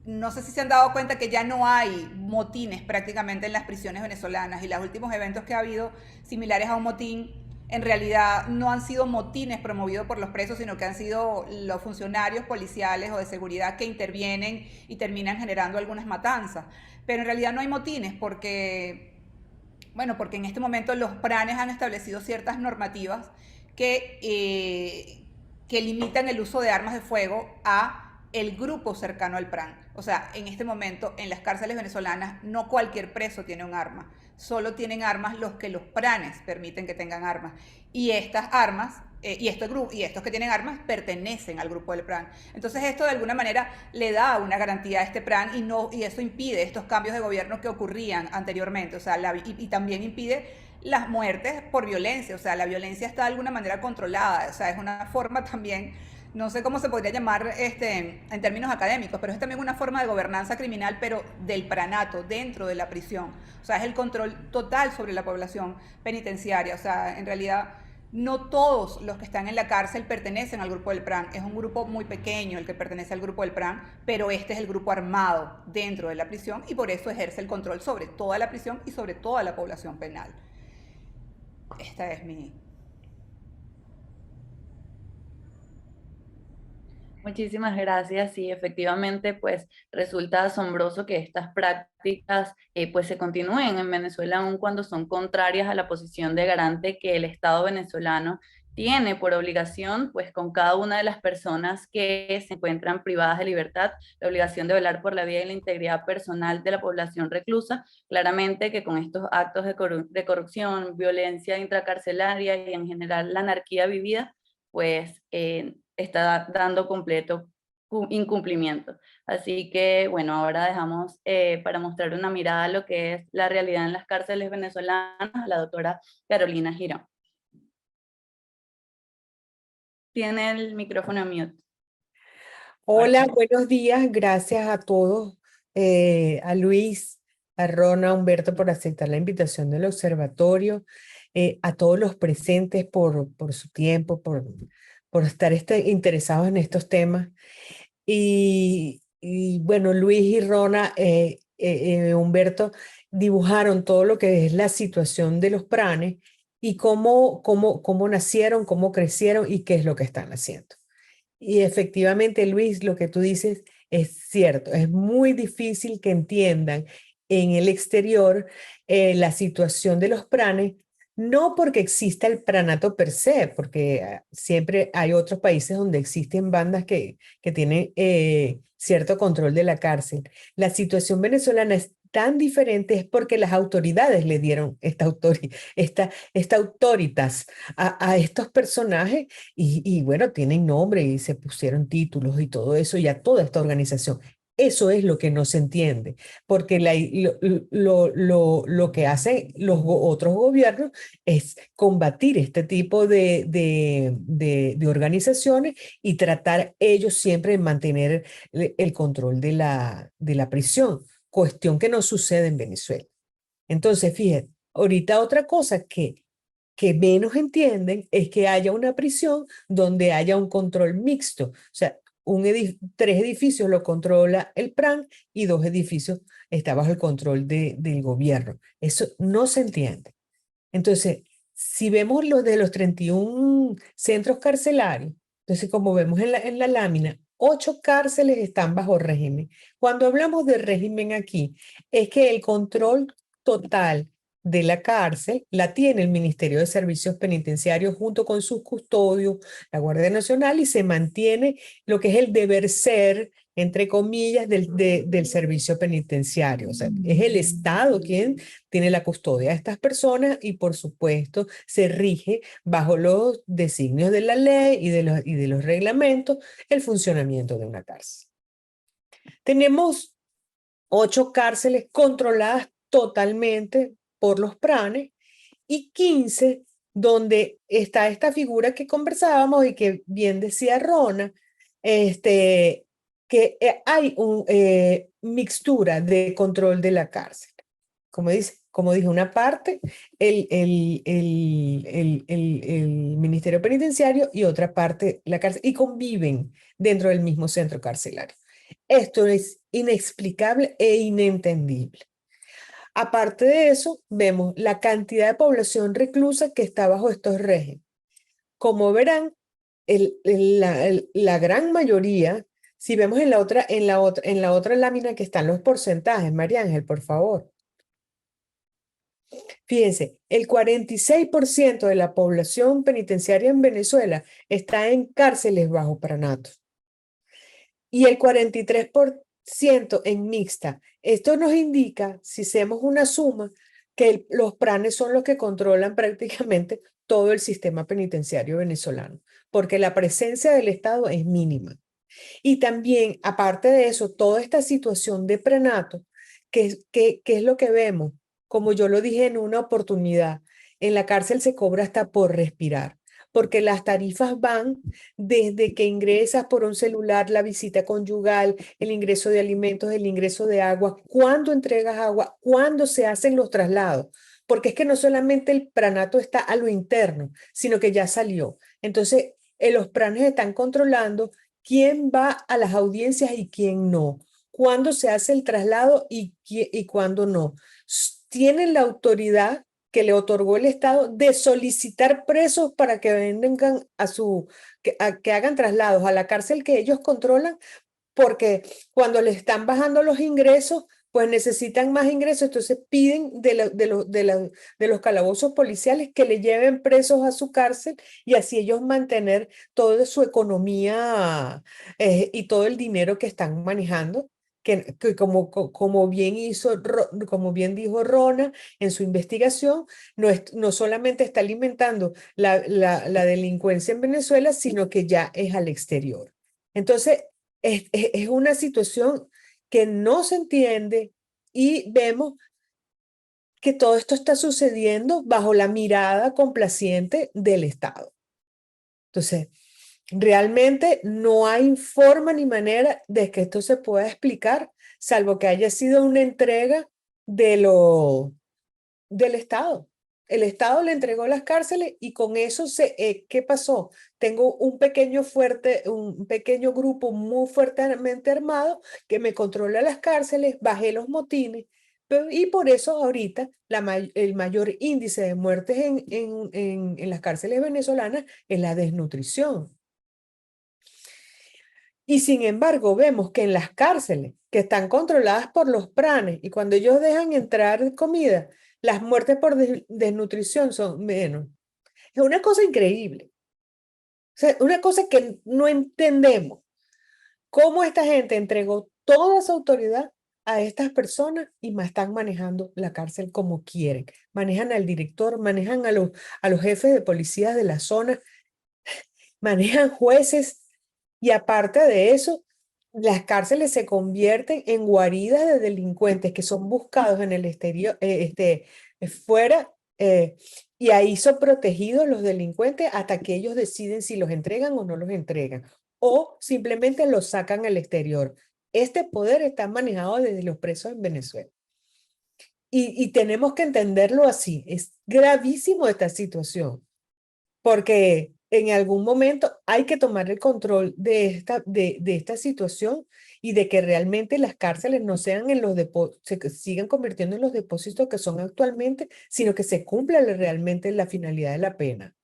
no sé si se han dado cuenta que ya no hay motines prácticamente en las prisiones venezolanas, y los últimos eventos que ha habido similares a un motín en realidad no han sido motines promovidos por los presos, sino que han sido los funcionarios policiales o de seguridad que intervienen y terminan generando algunas matanzas. Pero en realidad no hay motines porque en este momento los pranes han establecido ciertas normativas que limitan el uso de armas de fuego a el grupo cercano al PRAN. O sea, en este momento en las cárceles venezolanas no cualquier preso tiene un arma, solo tienen armas los que los pranes permiten que tengan armas. Y estas armas, y estos que tienen armas pertenecen al grupo del PRAN. Entonces esto de alguna manera le da una garantía a este PRAN y eso impide estos cambios de gobierno que ocurrían anteriormente. O sea, y también impide las muertes por violencia. O sea, la violencia está de alguna manera controlada. O sea, es una forma también no sé cómo se podría llamar en términos académicos, pero es también una forma de gobernanza criminal, pero del pranato, dentro de la prisión. O sea, es el control total sobre la población penitenciaria. O sea, en realidad no todos los que están en la cárcel pertenecen al grupo del PRAN. Es un grupo muy pequeño el que pertenece al grupo del PRAN, pero este es el grupo armado dentro de la prisión y por eso ejerce el control sobre toda la prisión y sobre toda la población penal. Esta es mi... Muchísimas gracias. Sí, efectivamente, pues resulta asombroso que estas prácticas pues se continúen en Venezuela aun cuando son contrarias a la posición de garante que el Estado venezolano tiene por obligación, pues con cada una de las personas que se encuentran privadas de libertad, la obligación de velar por la vida y la integridad personal de la población reclusa. Claramente que con estos actos de corrupción, violencia intracarcelaria y en general la anarquía vivida, pues está dando completo incumplimiento. Así que, bueno, ahora dejamos para mostrar una mirada a lo que es la realidad en las cárceles venezolanas a la doctora Carolina Girón. Tiene el micrófono mute. Hola, buenos días. Gracias a todos, a Luis, a Rona, a Humberto por aceptar la invitación del observatorio, a todos los presentes por su tiempo, por estar interesados en estos temas. Y bueno, Luis y Rona, Humberto, dibujaron todo lo que es la situación de los pranes y cómo nacieron, cómo crecieron y qué es lo que están haciendo. Y efectivamente, Luis, lo que tú dices es cierto. Es muy difícil que entiendan en el exterior la situación de los pranes, no porque exista el pranato per se, porque siempre hay otros países donde existen bandas que tienen cierto control de la cárcel. La situación venezolana es tan diferente es porque las autoridades le dieron esta autoritas a estos personajes y bueno, tienen nombre y se pusieron títulos y todo eso y a toda esta organización. Eso es lo que no se entiende, porque lo que hacen los otros gobiernos es combatir este tipo de organizaciones y tratar ellos siempre de mantener el control de la prisión, cuestión que no sucede en Venezuela. Entonces, fíjate, ahorita otra cosa que menos entienden es que haya una prisión donde haya un control mixto. O sea, 3 edificios lo controla el PRAN y 2 edificios está bajo el control del gobierno. Eso no se entiende. Entonces, si vemos lo de los 31 centros carcelarios, entonces como vemos en la lámina, 8 cárceles están bajo régimen. Cuando hablamos de régimen aquí, es que el control total de la cárcel la tiene el Ministerio de Servicios Penitenciarios junto con sus custodios, la Guardia Nacional, y se mantiene lo que es el deber ser, entre comillas, del servicio penitenciario. O sea, es el Estado quien tiene la custodia de estas personas y, por supuesto, se rige bajo los designios de la ley y de los reglamentos el funcionamiento de una cárcel. Tenemos 8 cárceles controladas totalmente por los pranes y 15 donde está esta figura que conversábamos y que bien decía Rona, que hay una mixtura de control de la cárcel. Como dije, una parte el Ministerio Penitenciario y otra parte la cárcel, y conviven dentro del mismo centro carcelario. Esto es inexplicable e inentendible. Aparte de eso, vemos la cantidad de población reclusa que está bajo estos regímenes. Como verán, la gran mayoría, si vemos en la otra lámina que están los porcentajes, María Ángel, por favor. Fíjense, el 46% de la población penitenciaria en Venezuela está en cárceles bajo pranato y el 43% en mixta. Esto nos indica, si hacemos una suma, que los pranes son los que controlan prácticamente todo el sistema penitenciario venezolano, porque la presencia del Estado es mínima. Y también, aparte de eso, toda esta situación de pranato, que es lo que vemos, como yo lo dije en una oportunidad, en la cárcel se cobra hasta por respirar, porque las tarifas van desde que ingresas por un celular, la visita conyugal, el ingreso de alimentos, el ingreso de agua, cuándo entregas agua, cuándo se hacen los traslados, porque es que no solamente el pranato está a lo interno, sino que ya salió. Entonces, los pranes están controlando quién va a las audiencias y quién no, cuándo se hace el traslado y cuándo no. Tienen la autoridad que le otorgó el Estado de solicitar presos para que vengan que hagan traslados a la cárcel que ellos controlan, porque cuando le están bajando los ingresos, pues necesitan más ingresos, entonces piden de los calabozos policiales que le lleven presos a su cárcel y así ellos mantener toda su economía y todo el dinero que están manejando. Que como bien como bien dijo Rona en su investigación, no solamente está alimentando la delincuencia en Venezuela, sino que ya es al exterior. Entonces, es una situación que no se entiende y vemos que todo esto está sucediendo bajo la mirada complaciente del Estado. Entonces, realmente no hay forma ni manera de que esto se pueda explicar, salvo que haya sido una entrega del Estado. El Estado le entregó las cárceles y con eso ¿qué pasó? Tengo un pequeño grupo muy fuertemente armado que me controla las cárceles, bajé los motines, y por eso ahorita el mayor índice de muertes en las cárceles venezolanas es la desnutrición. Y sin embargo, vemos que en las cárceles que están controladas por los pranes y cuando ellos dejan entrar comida, las muertes por desnutrición son menos. Es una cosa increíble. O sea, una cosa que no entendemos. Cómo esta gente entregó toda su autoridad a estas personas y más están manejando la cárcel como quieren. Manejan al director, manejan a los jefes de policías de la zona, manejan jueces. Y aparte de eso, las cárceles se convierten en guaridas de delincuentes que son buscados en el exterior, fuera, y ahí son protegidos los delincuentes hasta que ellos deciden si los entregan o no los entregan, o simplemente los sacan al exterior. Este poder está manejado desde los presos en Venezuela. Y tenemos que entenderlo así. Es gravísimo esta situación, porque en algún momento hay que tomar el control de esta situación y de que realmente las cárceles no sean se sigan convirtiendo en los depósitos que son actualmente, sino que se cumpla realmente la finalidad de la pena.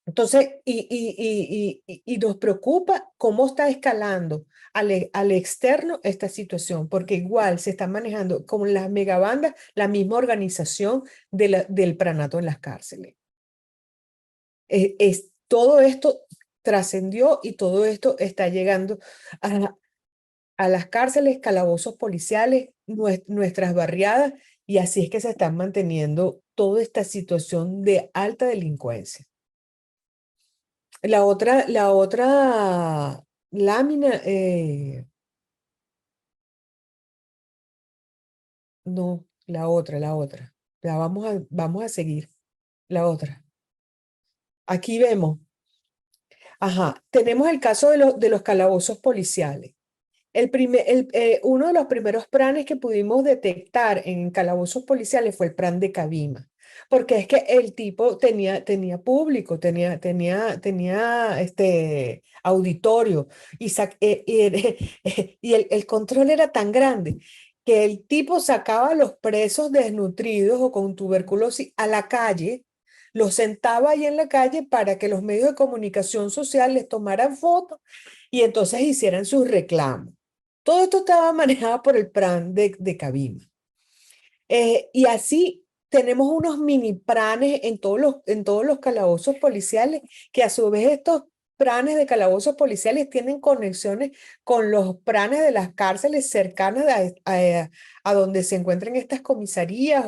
Entonces, y nos preocupa cómo está escalando al externo esta situación, porque igual se está manejando como las megabandas, la misma organización del pranato en las cárceles. Todo esto trascendió y todo esto está llegando a las cárceles, calabozos policiales, nuestras barriadas, y así es que se está manteniendo toda esta situación de alta delincuencia. La otra lámina, no, la otra. Ya vamos a seguir. La otra. Aquí vemos. Ajá, tenemos el caso de los calabozos policiales. Uno de los primeros planes que pudimos detectar en calabozos policiales fue el plan de Cabima, porque es que el tipo tenía público, tenía auditorio y el control era tan grande que el tipo sacaba a los presos desnutridos o con tuberculosis a la calle, los sentaba ahí en la calle para que los medios de comunicación social les tomaran fotos y entonces hicieran sus reclamos. Todo esto estaba manejado por el plan de Cabima. Y así tenemos unos mini planes en todos los calabozos policiales, que a su vez estos planes de calabozos policiales tienen conexiones con los planes de las cárceles cercanas a donde se encuentran estas comisarías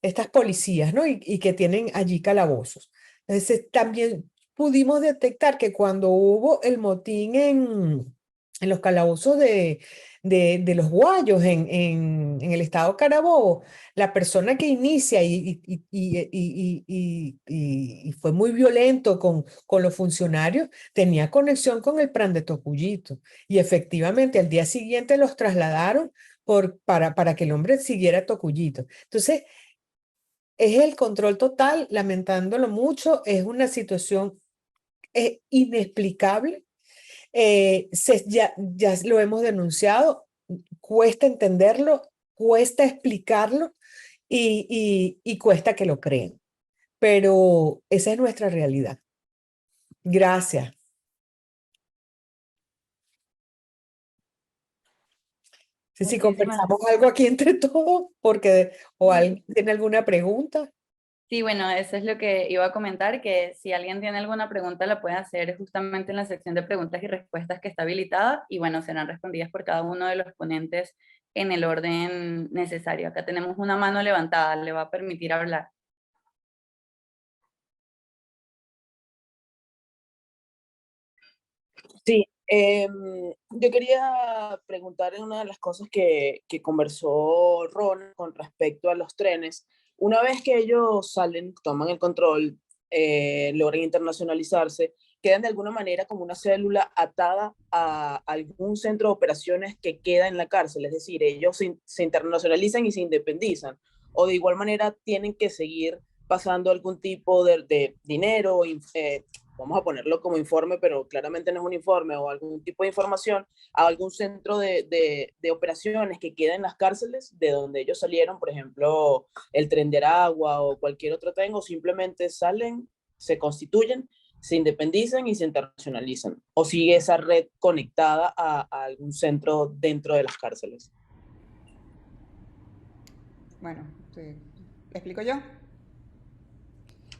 estas policías, ¿no? Y que tienen allí calabozos. Entonces, también pudimos detectar que cuando hubo el motín en los calabozos de los guayos en el estado Carabobo, la persona que inicia y fue muy violento con los funcionarios, tenía conexión con el Plan de Tocuyito. Y efectivamente al día siguiente los trasladaron para que el hombre siguiera Tocuyito. Entonces, es el control total, lamentándolo mucho, es una situación inexplicable. Ya lo hemos denunciado, cuesta entenderlo, cuesta explicarlo y cuesta que lo crean. Pero esa es nuestra realidad. Gracias. Si Muchísimas conversamos algo aquí entre todos, porque o alguien tiene alguna pregunta. Sí, bueno, eso es lo que iba a comentar, que si alguien tiene alguna pregunta la puede hacer justamente en la sección de preguntas y respuestas que está habilitada y bueno, serán respondidas por cada uno de los ponentes en el orden necesario. Acá tenemos una mano levantada, le va a permitir hablar. Sí, yo quería preguntar en una de las cosas que conversó Ron con respecto a los trenes. Una vez que ellos salen, toman el control, logran internacionalizarse, quedan de alguna manera como una célula atada a algún centro de operaciones que queda en la cárcel, es decir, ellos se internacionalizan y se independizan, o de igual manera tienen que seguir pasando algún tipo de dinero, vamos a ponerlo como informe, pero claramente no es un informe, o algún tipo de información a algún centro de operaciones que queda en las cárceles de donde ellos salieron, por ejemplo, el Tren de Aragua o cualquier otro tren, o simplemente salen, se constituyen, se independizan y se internacionalizan, o sigue esa red conectada a algún centro dentro de las cárceles. Bueno, ¿le explico yo?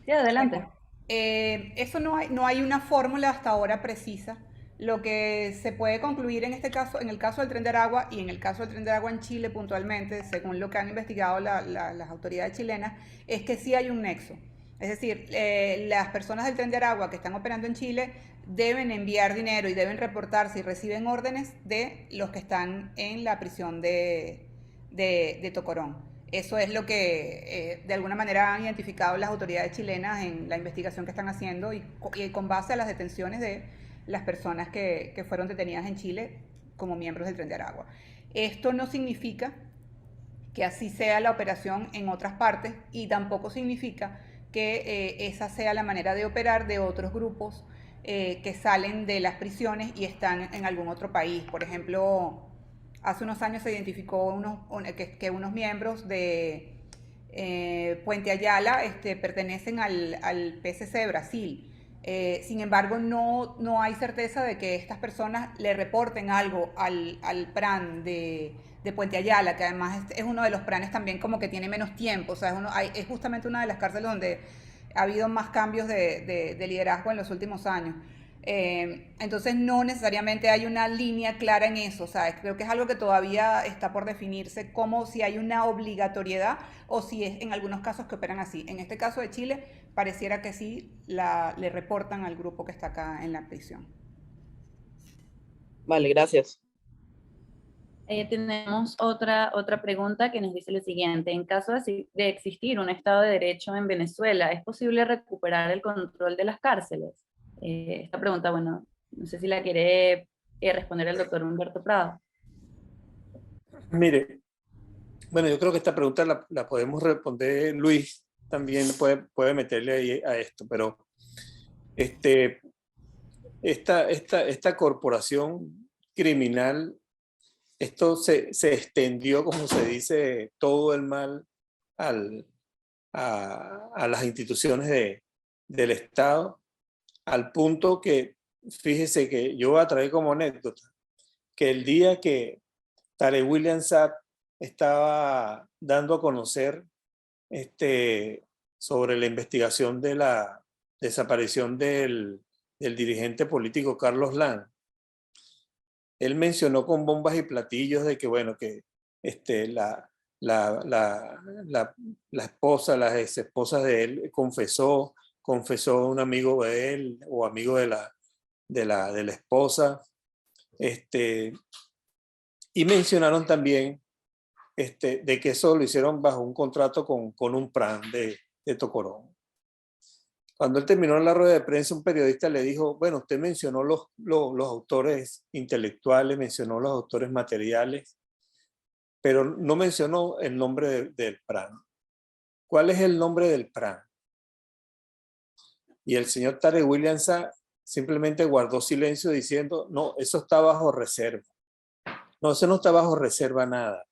Sí, adelante. Eso no hay una fórmula hasta ahora precisa. Lo que se puede concluir en este caso, en el caso del Tren de Aragua y en el caso del Tren de Aragua en Chile puntualmente, según lo que han investigado las autoridades chilenas, es que sí hay un nexo. Es decir, las personas del Tren de Aragua que están operando en Chile deben enviar dinero y deben reportar si reciben órdenes de los que están en la prisión de Tocorón. Eso es lo que de alguna manera han identificado las autoridades chilenas en la investigación que están haciendo y con base a las detenciones de las personas que fueron detenidas en Chile como miembros del Tren de Aragua. Esto no significa que así sea la operación en otras partes y tampoco significa que esa sea la manera de operar de otros grupos que salen de las prisiones y están en algún otro país. Por ejemplo, hace unos años se identificó que unos miembros de Puente Ayala pertenecen al PCC de Brasil. Sin embargo, no hay certeza de que estas personas le reporten algo al PRAN de Puente Ayala, que además es uno de los PRANes también como que tiene menos tiempo. O sea, es justamente una de las cárceles donde ha habido más cambios de liderazgo en los últimos años. Entonces no necesariamente hay una línea clara en eso, o sea, creo que es algo que todavía está por definirse, como si hay una obligatoriedad o si es en algunos casos que operan así. En este caso de Chile pareciera que sí le reportan al grupo que está acá en la prisión. Vale, gracias. Tenemos otra pregunta que nos dice lo siguiente: en caso de existir un Estado de Derecho en Venezuela, ¿es posible recuperar el control de las cárceles? Esta pregunta, bueno, no sé si la quiere responder el doctor Humberto Prado. Mire, bueno, yo creo que esta pregunta la podemos responder, Luis también puede meterle ahí a esto, pero esta corporación criminal, esto se extendió, como se dice, todo el mal a las instituciones del Estado, al punto que, fíjese que yo voy a traer como anécdota, que el día que Tarek William Saab estaba dando a conocer sobre la investigación de la desaparición del dirigente político Carlos Lang, él mencionó con bombas y platillos de que, bueno, que la esposa, las ex esposas de él confesó a un amigo de él o amigo de la esposa Y mencionaron también de que eso lo hicieron bajo un contrato con un PRAN de Tocorón. Cuando él terminó la rueda de prensa, un periodista le dijo, bueno, usted mencionó los autores intelectuales, mencionó los autores materiales, pero no mencionó el nombre del PRAN. ¿Cuál es el nombre del PRAN? Y el señor Tarek William Saá simplemente guardó silencio diciendo, no, eso está bajo reserva. No, eso no está bajo reserva nada.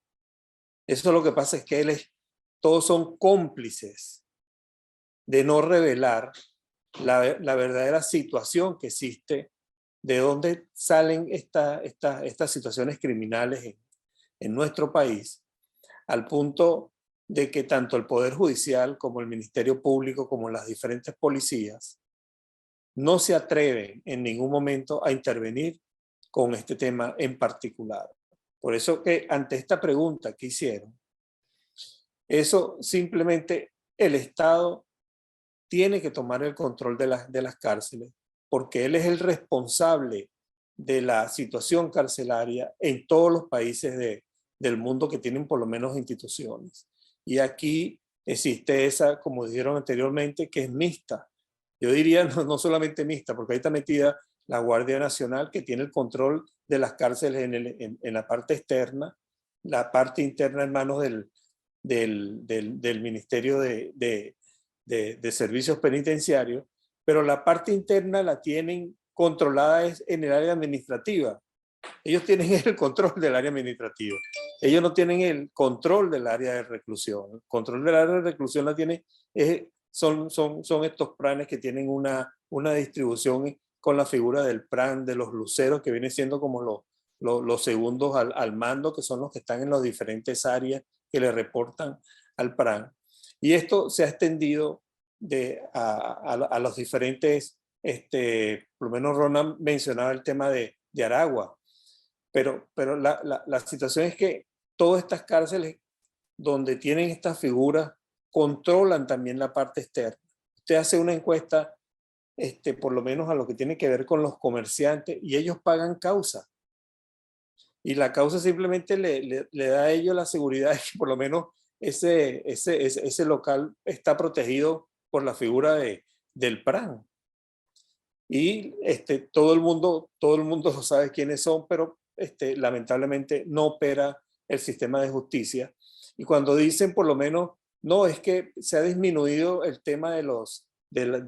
Eso lo que pasa es que todos son cómplices de no revelar la verdadera situación que existe, de dónde salen estas situaciones criminales en nuestro país, al punto de que tanto el Poder Judicial como el Ministerio Público, como las diferentes policías, no se atreven en ningún momento a intervenir con este tema en particular. Por eso que ante esta pregunta que hicieron, eso simplemente el Estado tiene que tomar el control de las cárceles, porque él es el responsable de la situación carcelaria en todos los países del mundo que tienen por lo menos instituciones. Y aquí existe esa, como dijeron anteriormente, que es mixta. Yo diría no solamente mixta, porque ahí está metida la Guardia Nacional, que tiene el control de las cárceles en la parte externa, la parte interna en manos del Ministerio de Servicios Penitenciarios, pero la parte interna la tienen controlada en el área administrativa. Ellos tienen el control del área administrativa. Ellos no tienen el control del área de reclusión. El control del área de reclusión la tiene, son estos planes que tienen una distribución con la figura del PRAN, de los luceros, que viene siendo como los segundos al mando, que son los que están en las diferentes áreas que le reportan al PRAN. Y esto se ha extendido a los diferentes, por lo menos Ronan mencionaba el tema de Aragua, pero la situación es que todas estas cárceles donde tienen estas figuras controlan también la parte externa. Usted hace una encuesta, por lo menos a lo que tiene que ver con los comerciantes, y ellos pagan causa. Y la causa simplemente le da a ellos la seguridad de que por lo menos ese local está protegido por la figura del PRAN. Y todo el mundo lo sabe quiénes son, pero lamentablemente no opera el sistema de justicia. Y cuando dicen por lo menos, no, es que se ha disminuido el tema de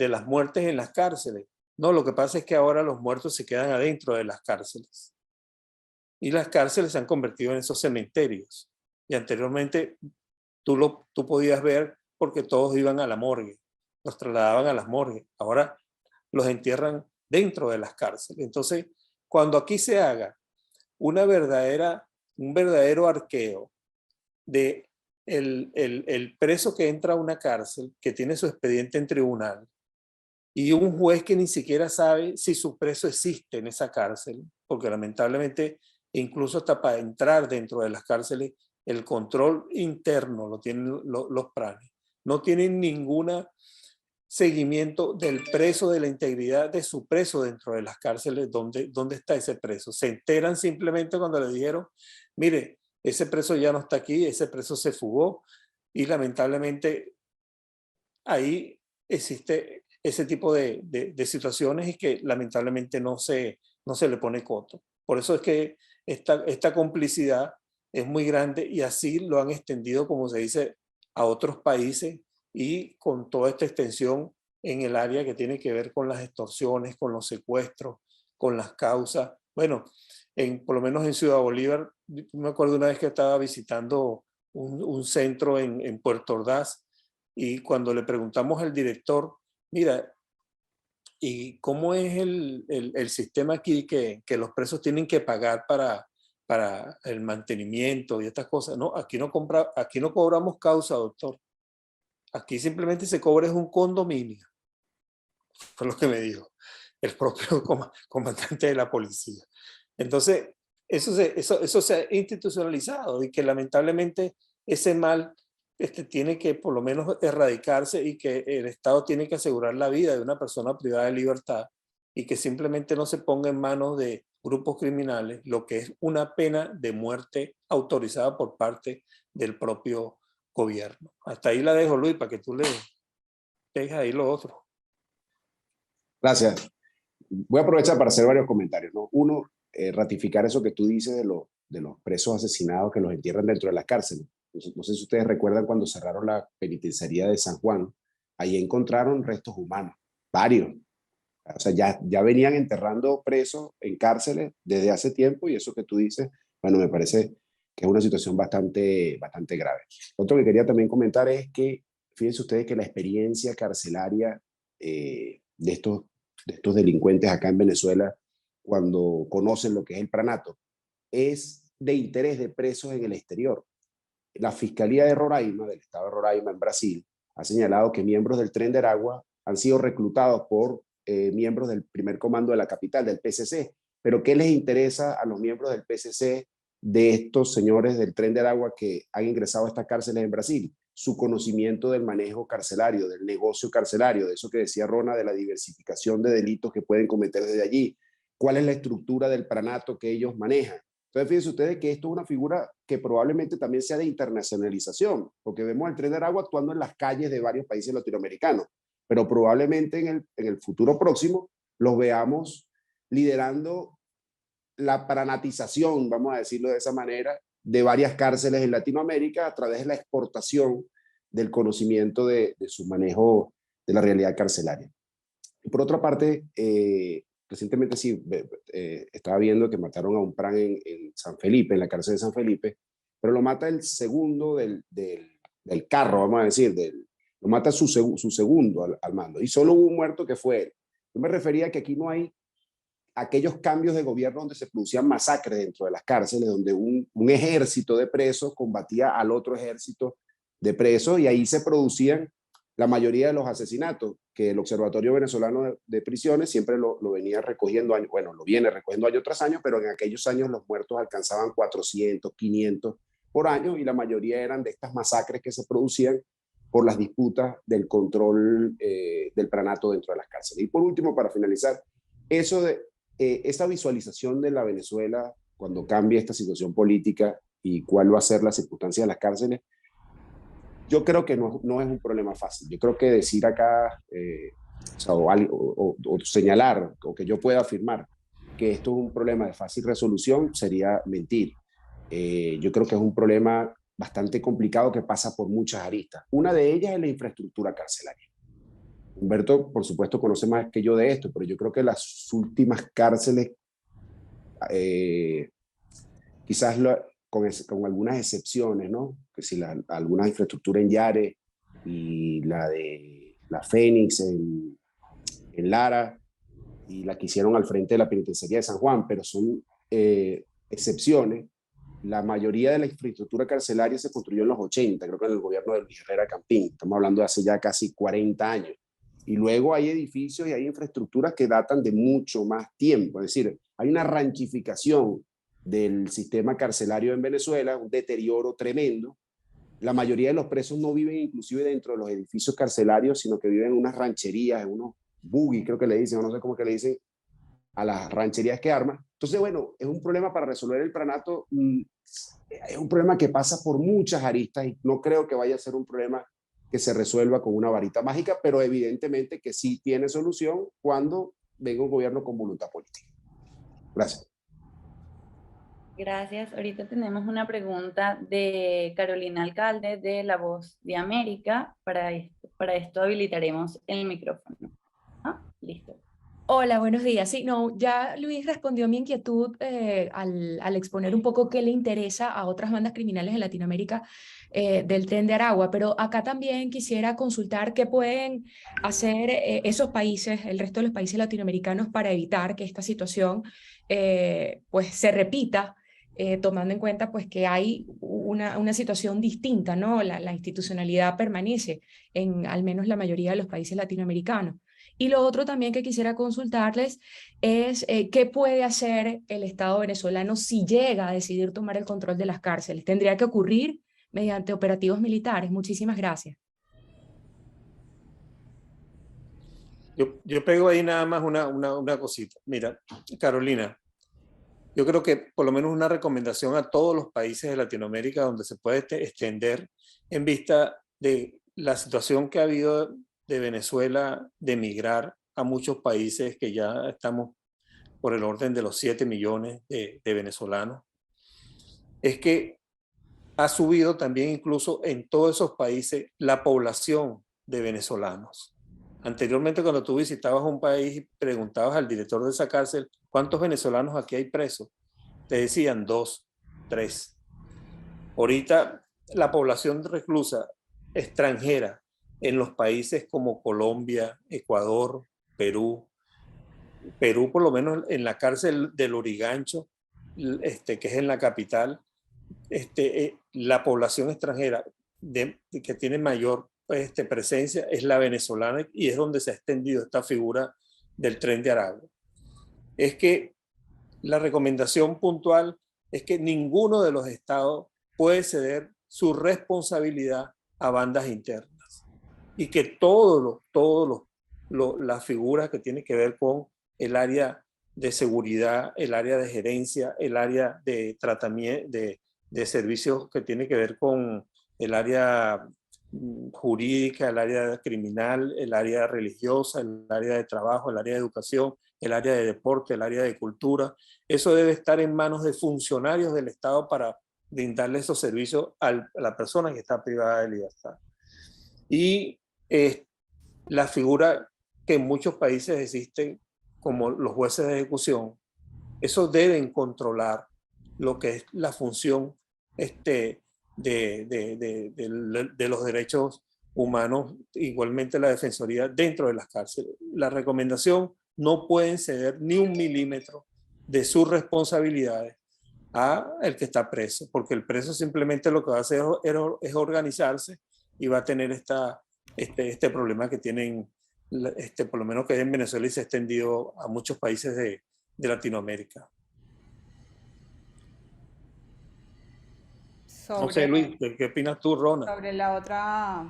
las muertes en las cárceles. No, lo que pasa es que ahora los muertos se quedan adentro de las cárceles. Y las cárceles se han convertido en esos cementerios. Y anteriormente tú podías ver porque todos iban a la morgue, los trasladaban a las morgues. Ahora los entierran dentro de las cárceles. Entonces, cuando aquí se haga un verdadero arqueo de el preso que entra a una cárcel, que tiene su expediente en tribunal, y un juez que ni siquiera sabe si su preso existe en esa cárcel, porque lamentablemente incluso hasta para entrar dentro de las cárceles, el control interno lo tienen los PRANes. No tienen ningún seguimiento del preso, de la integridad de su preso dentro de las cárceles, ¿dónde está ese preso? Se enteran simplemente cuando le dijeron, mire, ese preso ya no está aquí, ese preso se fugó, y lamentablemente ahí existe ese tipo de situaciones y que lamentablemente no se le pone coto. Por eso es que esta complicidad es muy grande y así lo han extendido, como se dice, a otros países y con toda esta extensión en el área que tiene que ver con las extorsiones, con los secuestros, con las causas. Bueno, por lo menos en Ciudad Bolívar, me acuerdo una vez que estaba visitando un centro en Puerto Ordaz y cuando le preguntamos al director, mira, ¿y cómo es el sistema aquí que los presos tienen que pagar para el mantenimiento y estas cosas? No, aquí no cobramos causa, doctor. Aquí simplemente se cobra un condominio. Fue lo que me dijo el propio comandante de la policía. Entonces, eso se ha institucionalizado y que lamentablemente ese mal tiene que por lo menos erradicarse y que el Estado tiene que asegurar la vida de una persona privada de libertad y que simplemente no se ponga en manos de grupos criminales lo que es una pena de muerte autorizada por parte del propio gobierno. Hasta ahí la dejo, Luis, para que tú le dejes ahí lo otro. Gracias. Voy a aprovechar para hacer varios comentarios, ¿no? Uno, ratificar eso que tú dices de los presos asesinados que los entierran dentro de las cárceles. No sé si ustedes recuerdan cuando cerraron la penitenciaría de San Juan, ahí encontraron restos humanos, varios. O sea, ya venían enterrando presos en cárceles desde hace tiempo, y eso que tú dices, bueno, me parece que es una situación bastante grave. Otro que quería también comentar es que, fíjense ustedes que la experiencia carcelaria de estos delincuentes acá en Venezuela, cuando conocen lo que es el pranato, es de interés de presos en el exterior. La Fiscalía de Roraima, del estado de Roraima en Brasil, ha señalado que miembros del Tren de Aragua han sido reclutados por miembros del primer comando de la capital, del PCC. Pero ¿qué les interesa a los miembros del PCC de estos señores del Tren de Aragua que han ingresado a estas cárceles en Brasil? Su conocimiento del manejo carcelario, del negocio carcelario, de eso que decía Rona, de la diversificación de delitos que pueden cometer desde allí. ¿Cuál es la estructura del pranato que ellos manejan? Entonces, fíjense ustedes que esto es una figura que probablemente también sea de internacionalización, porque vemos el Tren de Aragua actuando en las calles de varios países latinoamericanos, pero probablemente en el futuro próximo los veamos liderando la pranatización, vamos a decirlo de esa manera, de varias cárceles en Latinoamérica a través de la exportación del conocimiento de su manejo de la realidad carcelaria. Y por otra parte, recientemente sí, estaba viendo que mataron a un PRAN en San Felipe, en la cárcel de San Felipe, pero lo mata el segundo del carro, vamos a decir, lo mata su segundo al mando, y solo hubo un muerto que fue él. Yo me refería a que aquí no hay aquellos cambios de gobierno donde se producían masacres dentro de las cárceles, donde un ejército de presos combatía al otro ejército de presos, y ahí se producían la mayoría de los asesinatos, que el Observatorio Venezolano de Prisiones siempre lo venía recogiendo, bueno, lo viene recogiendo año tras año, pero en aquellos años los muertos alcanzaban 400, 500 por año, y la mayoría eran de estas masacres que se producían por las disputas del control del pranato dentro de las cárceles. Y por último, para finalizar, esa visualización de la Venezuela cuando cambie esta situación política y cuál va a ser la circunstancia de las cárceles, yo creo que no es un problema fácil. Yo creo que decir acá, o señalar, o que yo pueda afirmar que esto es un problema de fácil resolución sería mentir. Yo creo que es un problema bastante complicado que pasa por muchas aristas. Una de ellas es la infraestructura carcelaria. Humberto, por supuesto, conoce más que yo de esto, pero yo creo que las últimas cárceles, quizás con algunas excepciones, ¿no? Que si alguna infraestructura en Yare y la de la Fénix en Lara y la que hicieron al frente de la penitenciaría de San Juan, pero son excepciones. La mayoría de la infraestructura carcelaria se construyó en los 80, creo que en el gobierno de Luis Herrera Campín. Estamos hablando de hace ya casi 40 años. Y luego hay edificios y hay infraestructuras que datan de mucho más tiempo. Es decir, hay una ranchificación del sistema carcelario en Venezuela, un deterioro tremendo. La mayoría de los presos no viven inclusive dentro de los edificios carcelarios, sino que viven en unas rancherías, en unos buggy, creo que le dicen, o no sé cómo que le dicen, a las rancherías que arman. Entonces, bueno, es un problema para resolver el pranato, es un problema que pasa por muchas aristas y no creo que vaya a ser un problema que se resuelva con una varita mágica, pero evidentemente que sí tiene solución cuando venga un gobierno con voluntad política. Gracias. Gracias. Ahorita tenemos una pregunta de Carolina Alcalde de La Voz de América. Para esto habilitaremos el micrófono. Listo. Hola, buenos días. Sí, no, ya Luis respondió mi inquietud al exponer un poco qué le interesa a otras bandas criminales en Latinoamérica del Tren de Aragua, pero acá también quisiera consultar qué pueden hacer esos países, el resto de los países latinoamericanos, para evitar que esta situación pues se repita, tomando en cuenta pues que hay una situación distinta, ¿no? La institucionalidad permanece en al menos la mayoría de los países latinoamericanos. Y lo otro también que quisiera consultarles es qué puede hacer el Estado venezolano si llega a decidir tomar el control de las cárceles. ¿Tendría que ocurrir mediante operativos militares? Muchísimas gracias. Yo pego ahí nada más una cosita. Mira, Carolina, yo creo que por lo menos una recomendación a todos los países de Latinoamérica donde se puede extender en vista de la situación que ha habido de Venezuela de emigrar a muchos países que ya estamos por el orden de los 7 millones de venezolanos, es que ha subido también incluso en todos esos países la población de venezolanos. Anteriormente, cuando tú visitabas un país y preguntabas al director de esa cárcel, ¿cuántos venezolanos aquí hay presos? Te decían 2, 3. Ahorita la población reclusa extranjera en los países como Colombia, Ecuador, Perú por lo menos en la cárcel del Lurigancho, que es en la capital, la población extranjera que tiene mayor presencia es la venezolana y es donde se ha extendido esta figura del Tren de Aragua. Es que la recomendación puntual es que ninguno de los estados puede ceder su responsabilidad a bandas internas y que todas las figuras que tienen que ver con el área de seguridad, el área de gerencia, el área de tratamiento, de servicios que tiene que ver con el área jurídica, el área criminal, el área religiosa, el área de trabajo, el área de educación, el área de deporte, el área de cultura. Eso debe estar en manos de funcionarios del Estado para brindarle esos servicios a la persona que está privada de libertad. Y la figura que en muchos países existen, como los jueces de ejecución, esos deben controlar lo que es la función de los derechos humanos, igualmente la defensoría dentro de las cárceles. La recomendación: no pueden ceder ni un milímetro de sus responsabilidades a el que está preso, porque el preso simplemente lo que va a hacer es organizarse y va a tener este problema que tienen, por lo menos que en Venezuela y se ha extendido a muchos países de Latinoamérica. No sé, Luis, ¿qué opinas tú, Rona? Sobre la otra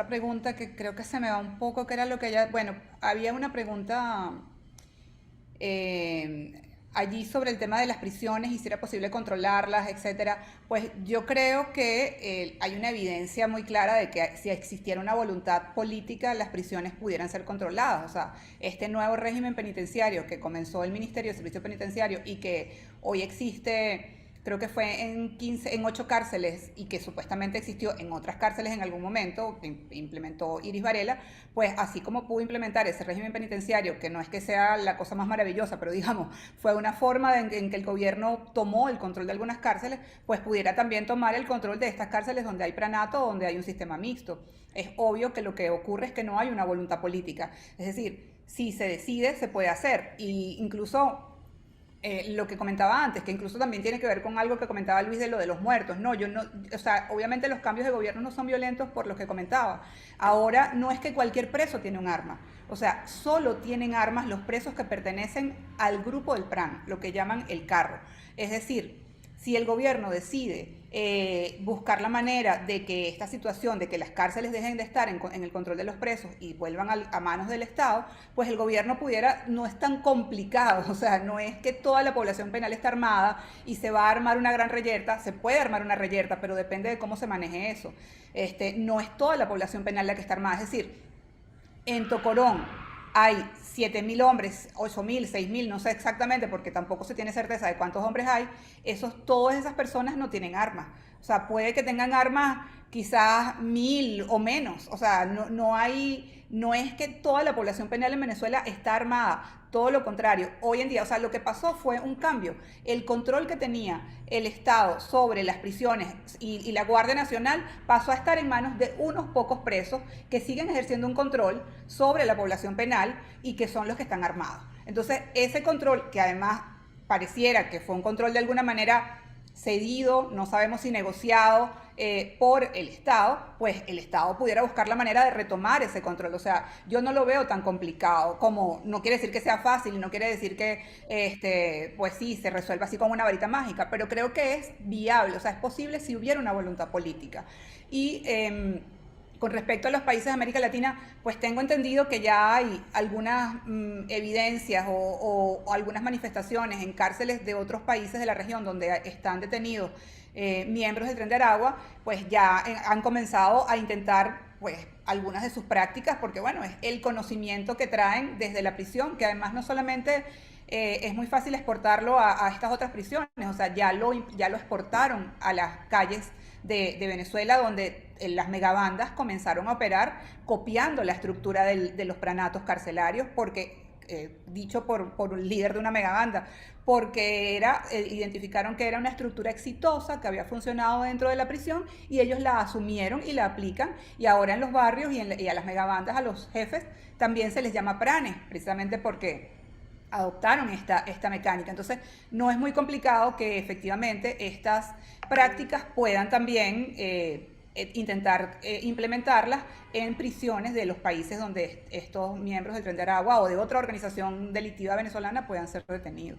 pregunta, que creo que se me va un poco, que era lo que ella, bueno, había una pregunta allí sobre el tema de las prisiones y si era posible controlarlas, etcétera. Pues yo creo que hay una evidencia muy clara de que si existiera una voluntad política, las prisiones pudieran ser controladas. O sea, este nuevo régimen penitenciario que comenzó el Ministerio de Servicio Penitenciario y que hoy existe, creo que fue en 8 cárceles y que supuestamente existió en otras cárceles en algún momento, que implementó Iris Varela, pues así como pudo implementar ese régimen penitenciario, que no es que sea la cosa más maravillosa, pero digamos, fue una forma en que el gobierno tomó el control de algunas cárceles, pues pudiera también tomar el control de estas cárceles donde hay pranato, donde hay un sistema mixto. Es obvio que lo que ocurre es que no hay una voluntad política. Es decir, si se decide, se puede hacer. Y incluso lo que comentaba antes, que incluso también tiene que ver con algo que comentaba Luis de lo de los muertos. No, yo no, o sea, obviamente los cambios de gobierno no son violentos por lo que comentaba. Ahora no es que cualquier preso tiene un arma. O sea, solo tienen armas los presos que pertenecen al grupo del PRAN, lo que llaman el carro. Es decir, si el gobierno decide buscar la manera de que esta situación, de que las cárceles dejen de estar en el control de los presos y vuelvan a manos del Estado, pues el gobierno pudiera, no es tan complicado, o sea, no es que toda la población penal está armada y se va a armar una gran reyerta, se puede armar una reyerta, pero depende de cómo se maneje eso. No es toda la población penal la que está armada, es decir, en Tocorón hay 7.000 hombres, 8.000, 6.000, no sé exactamente, porque tampoco se tiene certeza de cuántos hombres hay. Todas esas personas no tienen armas. O sea, puede que tengan armas quizás 1.000 o menos. O sea, no es que toda la población penal en Venezuela está armada. Todo lo contrario. Hoy en día, o sea, lo que pasó fue un cambio. El control que tenía el Estado sobre las prisiones y la Guardia Nacional pasó a estar en manos de unos pocos presos que siguen ejerciendo un control sobre la población penal y que son los que están armados. Entonces, ese control, que además pareciera que fue un control de alguna manera cedido, no sabemos si negociado por el Estado, pues el Estado pudiera buscar la manera de retomar ese control. O sea, yo no lo veo tan complicado, como no quiere decir que sea fácil, no quiere decir que, pues sí, se resuelva así con una varita mágica, pero creo que es viable, o sea, es posible si hubiera una voluntad política. Y Con respecto a los países de América Latina, pues tengo entendido que ya hay algunas evidencias o algunas manifestaciones en cárceles de otros países de la región donde están detenidos miembros del Tren de Aragua, pues ya han comenzado a intentar pues algunas de sus prácticas, porque bueno, es el conocimiento que traen desde la prisión, que además no solamente es muy fácil exportarlo a estas otras prisiones, o sea, ya lo exportaron a las calles de Venezuela, donde las megabandas comenzaron a operar copiando la estructura de los pranatos carcelarios, porque dicho por un líder de una megabanda, porque identificaron que era una estructura exitosa que había funcionado dentro de la prisión y ellos la asumieron y la aplican, y ahora en los barrios y a las megabandas, a los jefes, también se les llama pranes, precisamente porque adoptaron esta mecánica. Entonces, no es muy complicado que efectivamente estas prácticas puedan también intentar implementarlas en prisiones de los países donde estos miembros del Tren de Aragua o de otra organización delictiva venezolana puedan ser detenidos.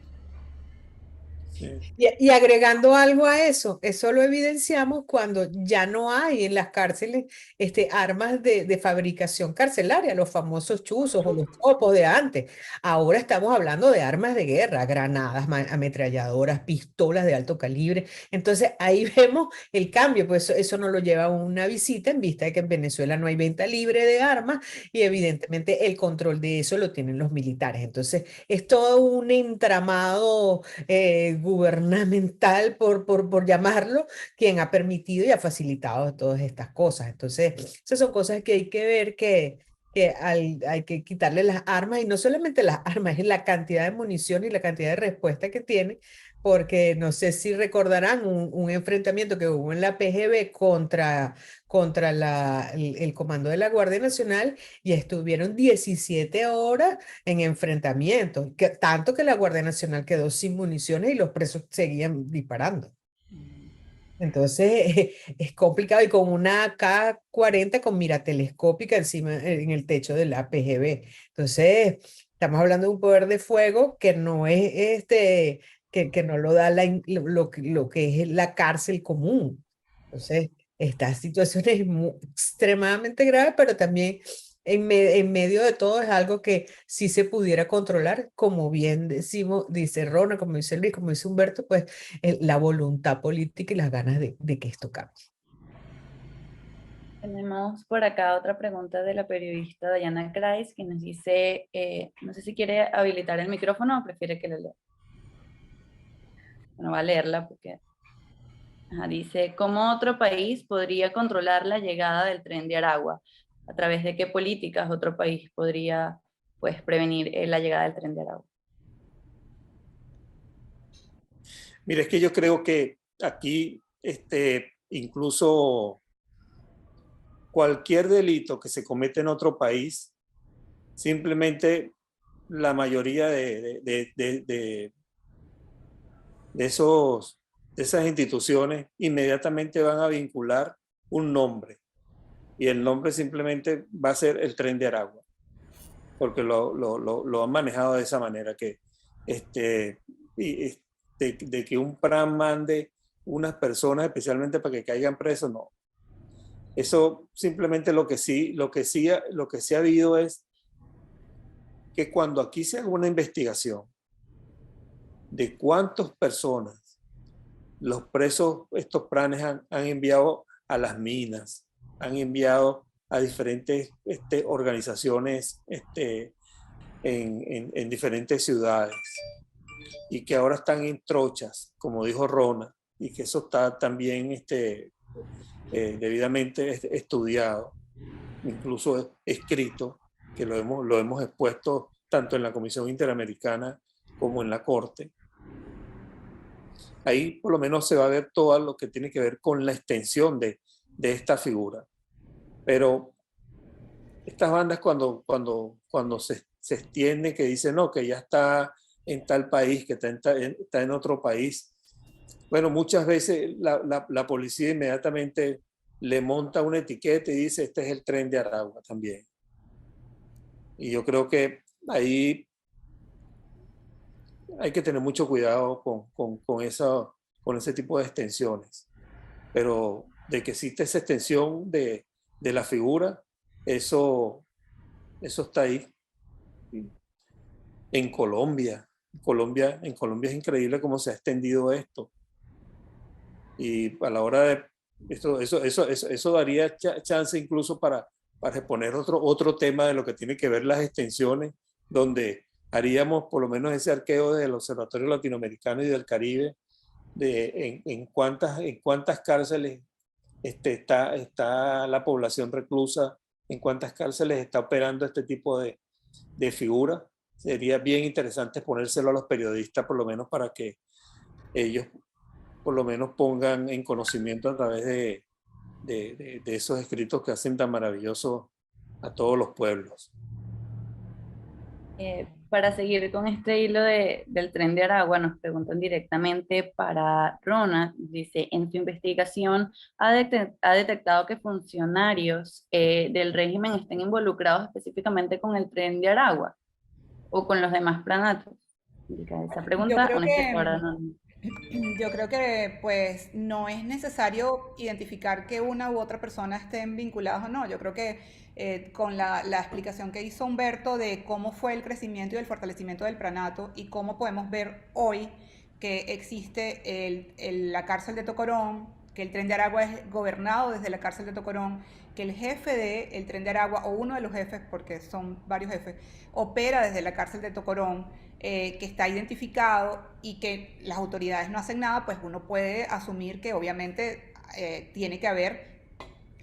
Sí. Y agregando algo a eso lo evidenciamos cuando ya no hay en las cárceles armas de fabricación carcelaria, los famosos chuzos o los copos de antes. Ahora estamos hablando de armas de guerra, granadas, ametralladoras, pistolas de alto calibre. Entonces ahí vemos el cambio, pues eso nos lo lleva a una visita en vista de que en Venezuela no hay venta libre de armas y evidentemente el control de eso lo tienen los militares. Entonces es todo un entramado gubernamental, por llamarlo, quien ha permitido y ha facilitado todas estas cosas. Entonces, esas son cosas que hay que ver hay que quitarle las armas, y no solamente las armas, es la cantidad de munición y la cantidad de respuesta que tiene, porque no sé si recordarán un enfrentamiento que hubo en la PGB contra el comando de la Guardia Nacional, y estuvieron 17 horas en enfrentamientos, tanto que la Guardia Nacional quedó sin municiones y los presos seguían disparando. Entonces es complicado, y con una AK-40 con mira telescópica encima en el techo de la PGB. Entonces estamos hablando de un poder de fuego que no es que no lo da lo que es la cárcel común. Entonces, esta situación es extremadamente grave, pero también en medio de todo es algo que sí se pudiera controlar, como bien dice Rona, como dice Luis, como dice Humberto, pues la voluntad política y las ganas de que esto cambie. Tenemos por acá otra pregunta de la periodista Diana Kreis, que nos dice, no sé si quiere habilitar el micrófono o prefiere que le lea. Bueno, va a leerla porque dice, ¿cómo otro país podría controlar la llegada del Tren de Aragua? ¿A través de qué políticas otro país podría, pues, prevenir la llegada del Tren de Aragua? Mira, es que yo creo que aquí incluso cualquier delito que se comete en otro país, simplemente la mayoría de esas instituciones inmediatamente van a vincular un nombre, y el nombre simplemente va a ser el Tren de Aragua, porque lo han manejado de esa manera, que de que un PRAN mande unas personas especialmente para que caigan presos, no. Eso simplemente lo que sí ha habido es que cuando aquí se haga una investigación de cuántas personas los presos, estos pranes han enviado a las minas, han enviado a diferentes organizaciones en diferentes ciudades, y que ahora están en trochas, como dijo Rona, y que eso está también debidamente estudiado, incluso escrito, que lo hemos expuesto tanto en la Comisión Interamericana como en la Corte. Ahí por lo menos se va a ver todo lo que tiene que ver con la extensión de esta figura. Pero estas bandas cuando se extiende, que dicen no, que ya está en tal país, que está en otro país, bueno, muchas veces la policía inmediatamente le monta una etiqueta y dice, este es el Tren de Aragua también. Y yo creo que ahí hay que tener mucho cuidado con ese tipo de extensiones. Pero de que existe esa extensión de de la figura, eso está ahí. En Colombia es increíble cómo se ha extendido esto. Y a la hora de eso daría chance incluso para exponer otro tema de lo que tiene que ver las extensiones, donde haríamos por lo menos ese arqueo del Observatorio Latinoamericano y del Caribe, en cuántas cárceles está la población reclusa, en cuántas cárceles está operando este tipo de figuras. Sería bien interesante ponérselo a los periodistas, por lo menos para que ellos por lo menos pongan en conocimiento a través de esos escritos que hacen tan maravillosos a todos los pueblos. Para seguir con este hilo del Tren de Aragua, nos preguntan directamente para Rona, dice, en su investigación ha detectado que funcionarios del régimen estén involucrados específicamente con el Tren de Aragua o con los demás pranatos. Esa pregunta, yo creo que pues no es necesario identificar que una u otra persona estén vinculados o no. Yo creo que con la explicación que hizo Humberto de cómo fue el crecimiento y el fortalecimiento del pranato y cómo podemos ver hoy que existe la cárcel de Tocorón, que el Tren de Aragua es gobernado desde la cárcel de Tocorón, que el jefe del Tren de Aragua, o uno de los jefes, porque son varios jefes, opera desde la cárcel de Tocorón, que está identificado y que las autoridades no hacen nada, pues uno puede asumir que obviamente tiene que haber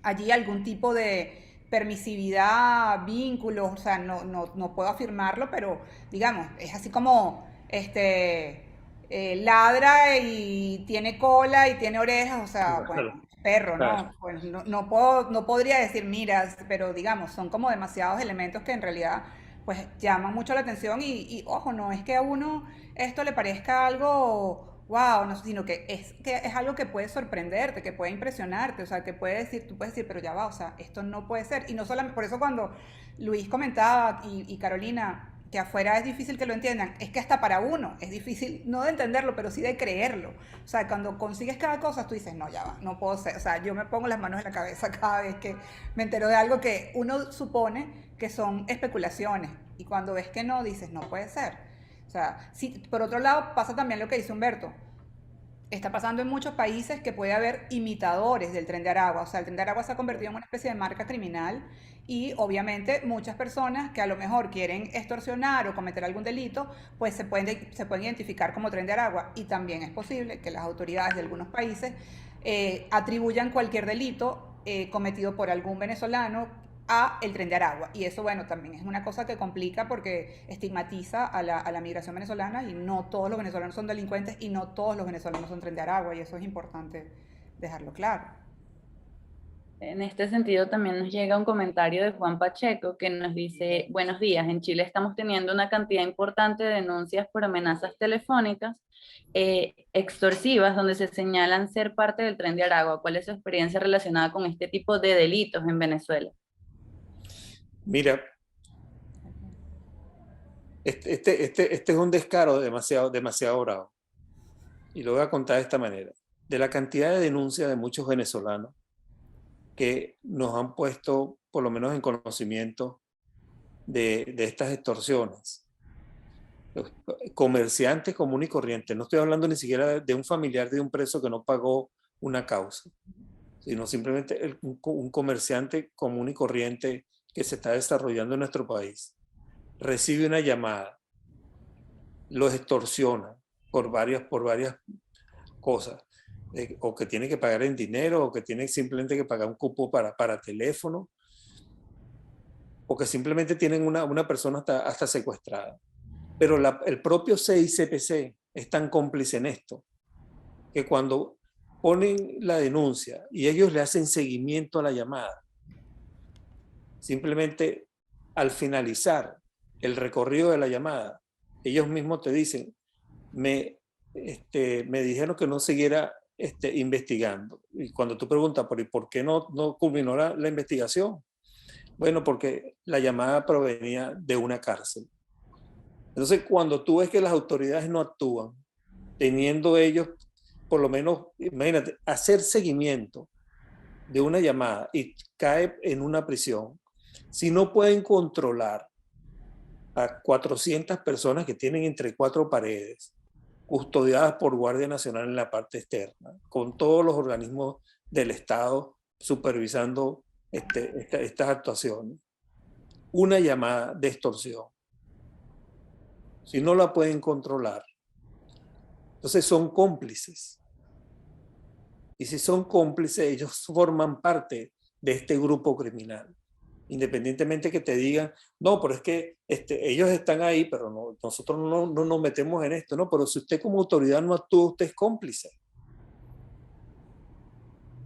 allí algún tipo de permisividad, vínculos, o sea, no puedo afirmarlo, pero digamos, es así como ladra y tiene cola y tiene orejas, o sea, bueno, perro, ¿no? Pues no podría decir miras, pero digamos, son como demasiados elementos que en realidad pues llaman mucho la atención y ojo, no es que a uno esto le parezca algo wow, no, sino que es algo que puede sorprenderte, que puede impresionarte, o sea, que tú puedes decir, pero ya va, o sea, esto no puede ser. Y no solamente, por eso cuando Luis comentaba y Carolina, que afuera es difícil que lo entiendan, es que hasta para uno es difícil, no de entenderlo, pero sí de creerlo. O sea, cuando consigues cada cosa, tú dices, no, ya va, no puedo ser. O sea, yo me pongo las manos en la cabeza cada vez que me entero de algo que uno supone que son especulaciones. Y cuando ves que no, dices, no puede ser. O sea, sí, por otro lado, pasa también lo que dice Humberto. Está pasando en muchos países que puede haber imitadores del Tren de Aragua. O sea, el Tren de Aragua se ha convertido en una especie de marca criminal y obviamente muchas personas que a lo mejor quieren extorsionar o cometer algún delito, pues se pueden identificar como Tren de Aragua. Y también es posible que las autoridades de algunos países atribuyan cualquier delito cometido por algún venezolano a el Tren de Aragua. Y eso, bueno, también es una cosa que complica porque estigmatiza a la migración venezolana y no todos los venezolanos son delincuentes y no todos los venezolanos son Tren de Aragua y eso es importante dejarlo claro. En este sentido también nos llega un comentario de Juan Pacheco que nos dice, buenos días, en Chile estamos teniendo una cantidad importante de denuncias por amenazas telefónicas extorsivas donde se señalan ser parte del Tren de Aragua. ¿Cuál es su experiencia relacionada con este tipo de delitos en Venezuela? Mira, este es un descaro demasiado bravo. Y lo voy a contar de esta manera. De la cantidad de denuncias de muchos venezolanos que nos han puesto, por lo menos en conocimiento, de estas extorsiones. Los comerciantes común y corriente. No estoy hablando ni siquiera de un familiar de un preso que no pagó una causa, sino simplemente un comerciante común y corriente que se está desarrollando en nuestro país, recibe una llamada, los extorsiona por varias cosas, o que tiene que pagar en dinero, o que tiene simplemente que pagar un cupo para teléfono, o que simplemente tienen una persona hasta secuestrada. Pero el propio CICPC es tan cómplice en esto, que cuando ponen la denuncia y ellos le hacen seguimiento a la llamada, simplemente al finalizar el recorrido de la llamada, ellos mismos te dicen, me dijeron que no siguiera investigando. Y cuando tú preguntas, ¿por qué no culminó la investigación? Bueno, porque la llamada provenía de una cárcel. Entonces, cuando tú ves que las autoridades no actúan, teniendo ellos, por lo menos, imagínate, hacer seguimiento de una llamada y cae en una prisión, si no pueden controlar a 400 personas que tienen entre 4 paredes, custodiadas por Guardia Nacional en la parte externa, con todos los organismos del Estado supervisando estas actuaciones, una llamada de extorsión, si no la pueden controlar, entonces son cómplices. Y si son cómplices, ellos forman parte de este grupo criminal. Independientemente que te digan, no, pero es que ellos están ahí, pero no, nosotros no nos metemos en esto, ¿no? Pero si usted como autoridad no actúa, usted es cómplice.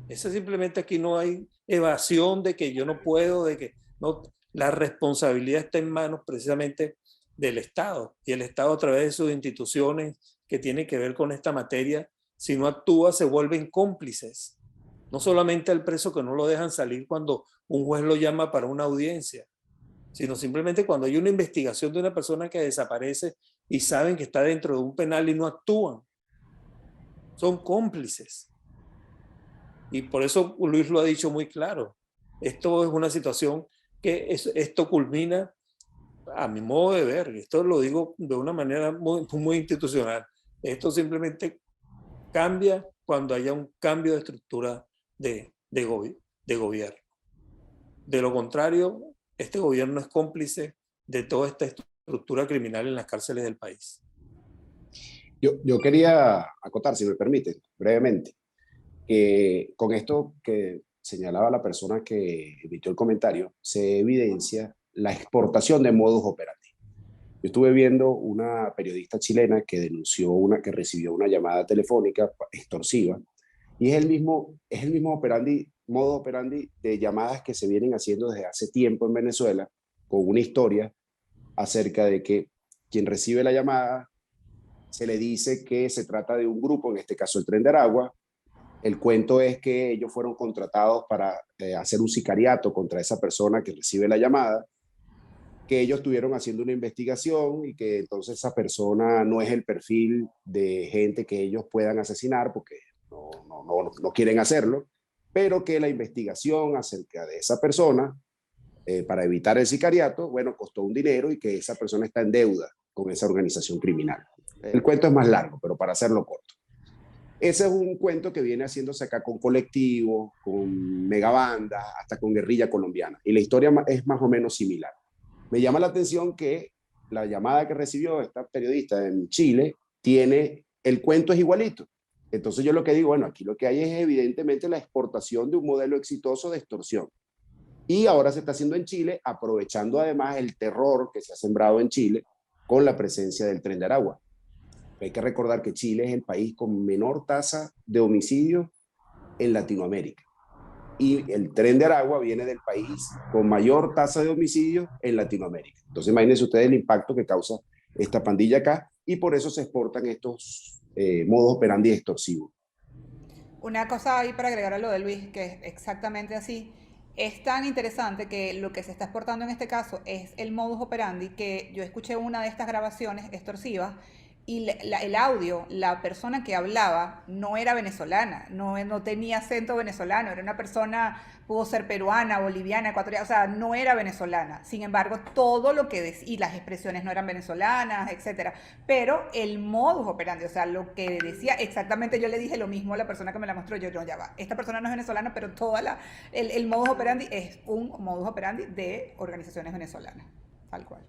Eso simplemente aquí no hay evasión de que yo no puedo, de que no, la responsabilidad está en manos precisamente del Estado, y el Estado a través de sus instituciones que tienen que ver con esta materia, si no actúa se vuelven cómplices. No solamente al preso que no lo dejan salir cuando un juez lo llama para una audiencia, sino simplemente cuando hay una investigación de una persona que desaparece y saben que está dentro de un penal y no actúan. Son cómplices. Y por eso Luis lo ha dicho muy claro. Esto es una situación que esto culmina, a mi modo de ver, esto lo digo de una manera muy institucional, esto simplemente cambia cuando haya un cambio de estructura de gobierno. De lo contrario, este gobierno es cómplice de toda esta estructura criminal en las cárceles del país. Yo quería acotar, si me permiten, brevemente, que con esto que señalaba la persona que emitió el comentario, se evidencia la exportación de modus operandi. Yo estuve viendo una periodista chilena que denunció que recibió una llamada telefónica extorsiva, y es el mismo modo operandi de llamadas que se vienen haciendo desde hace tiempo en Venezuela, con una historia acerca de que quien recibe la llamada se le dice que se trata de un grupo, en este caso el Tren de Aragua. El cuento es que ellos fueron contratados para hacer un sicariato contra esa persona que recibe la llamada, que ellos estuvieron haciendo una investigación y que entonces esa persona no es el perfil de gente que ellos puedan asesinar porque no quieren hacerlo, pero que la investigación acerca de esa persona para evitar el sicariato, bueno, costó un dinero y que esa persona está en deuda con esa organización criminal. El cuento es más largo, pero para hacerlo corto. Ese es un cuento que viene haciéndose acá con colectivos, con megabandas, hasta con guerrilla colombiana. Y la historia es más o menos similar. Me llama la atención que la llamada que recibió esta periodista en Chile el cuento es igualito. Entonces yo lo que digo, bueno, aquí lo que hay es evidentemente la exportación de un modelo exitoso de extorsión. Y ahora se está haciendo en Chile, aprovechando además el terror que se ha sembrado en Chile con la presencia del Tren de Aragua. Hay que recordar que Chile es el país con menor tasa de homicidios en Latinoamérica. Y el Tren de Aragua viene del país con mayor tasa de homicidios en Latinoamérica. Entonces imagínense ustedes el impacto que causa esta pandilla acá, y por eso se exportan estos modos operandi extorsivos. Una cosa ahí para agregar a lo de Luis, que es exactamente así. Es tan interesante que lo que se está exportando en este caso es el modus operandi, que yo escuché una de estas grabaciones extorsivas y el audio, la persona que hablaba no era venezolana, no tenía acento venezolano, era una persona, pudo ser peruana, boliviana, ecuatoriana, o sea, no era venezolana. Sin embargo, todo lo que decía, y las expresiones no eran venezolanas, etcétera. Pero el modus operandi, o sea, lo que decía exactamente, yo le dije lo mismo a la persona que me la mostró, yo no, ya va, esta persona no es venezolana, pero el modus operandi es un modus operandi de organizaciones venezolanas, tal cual.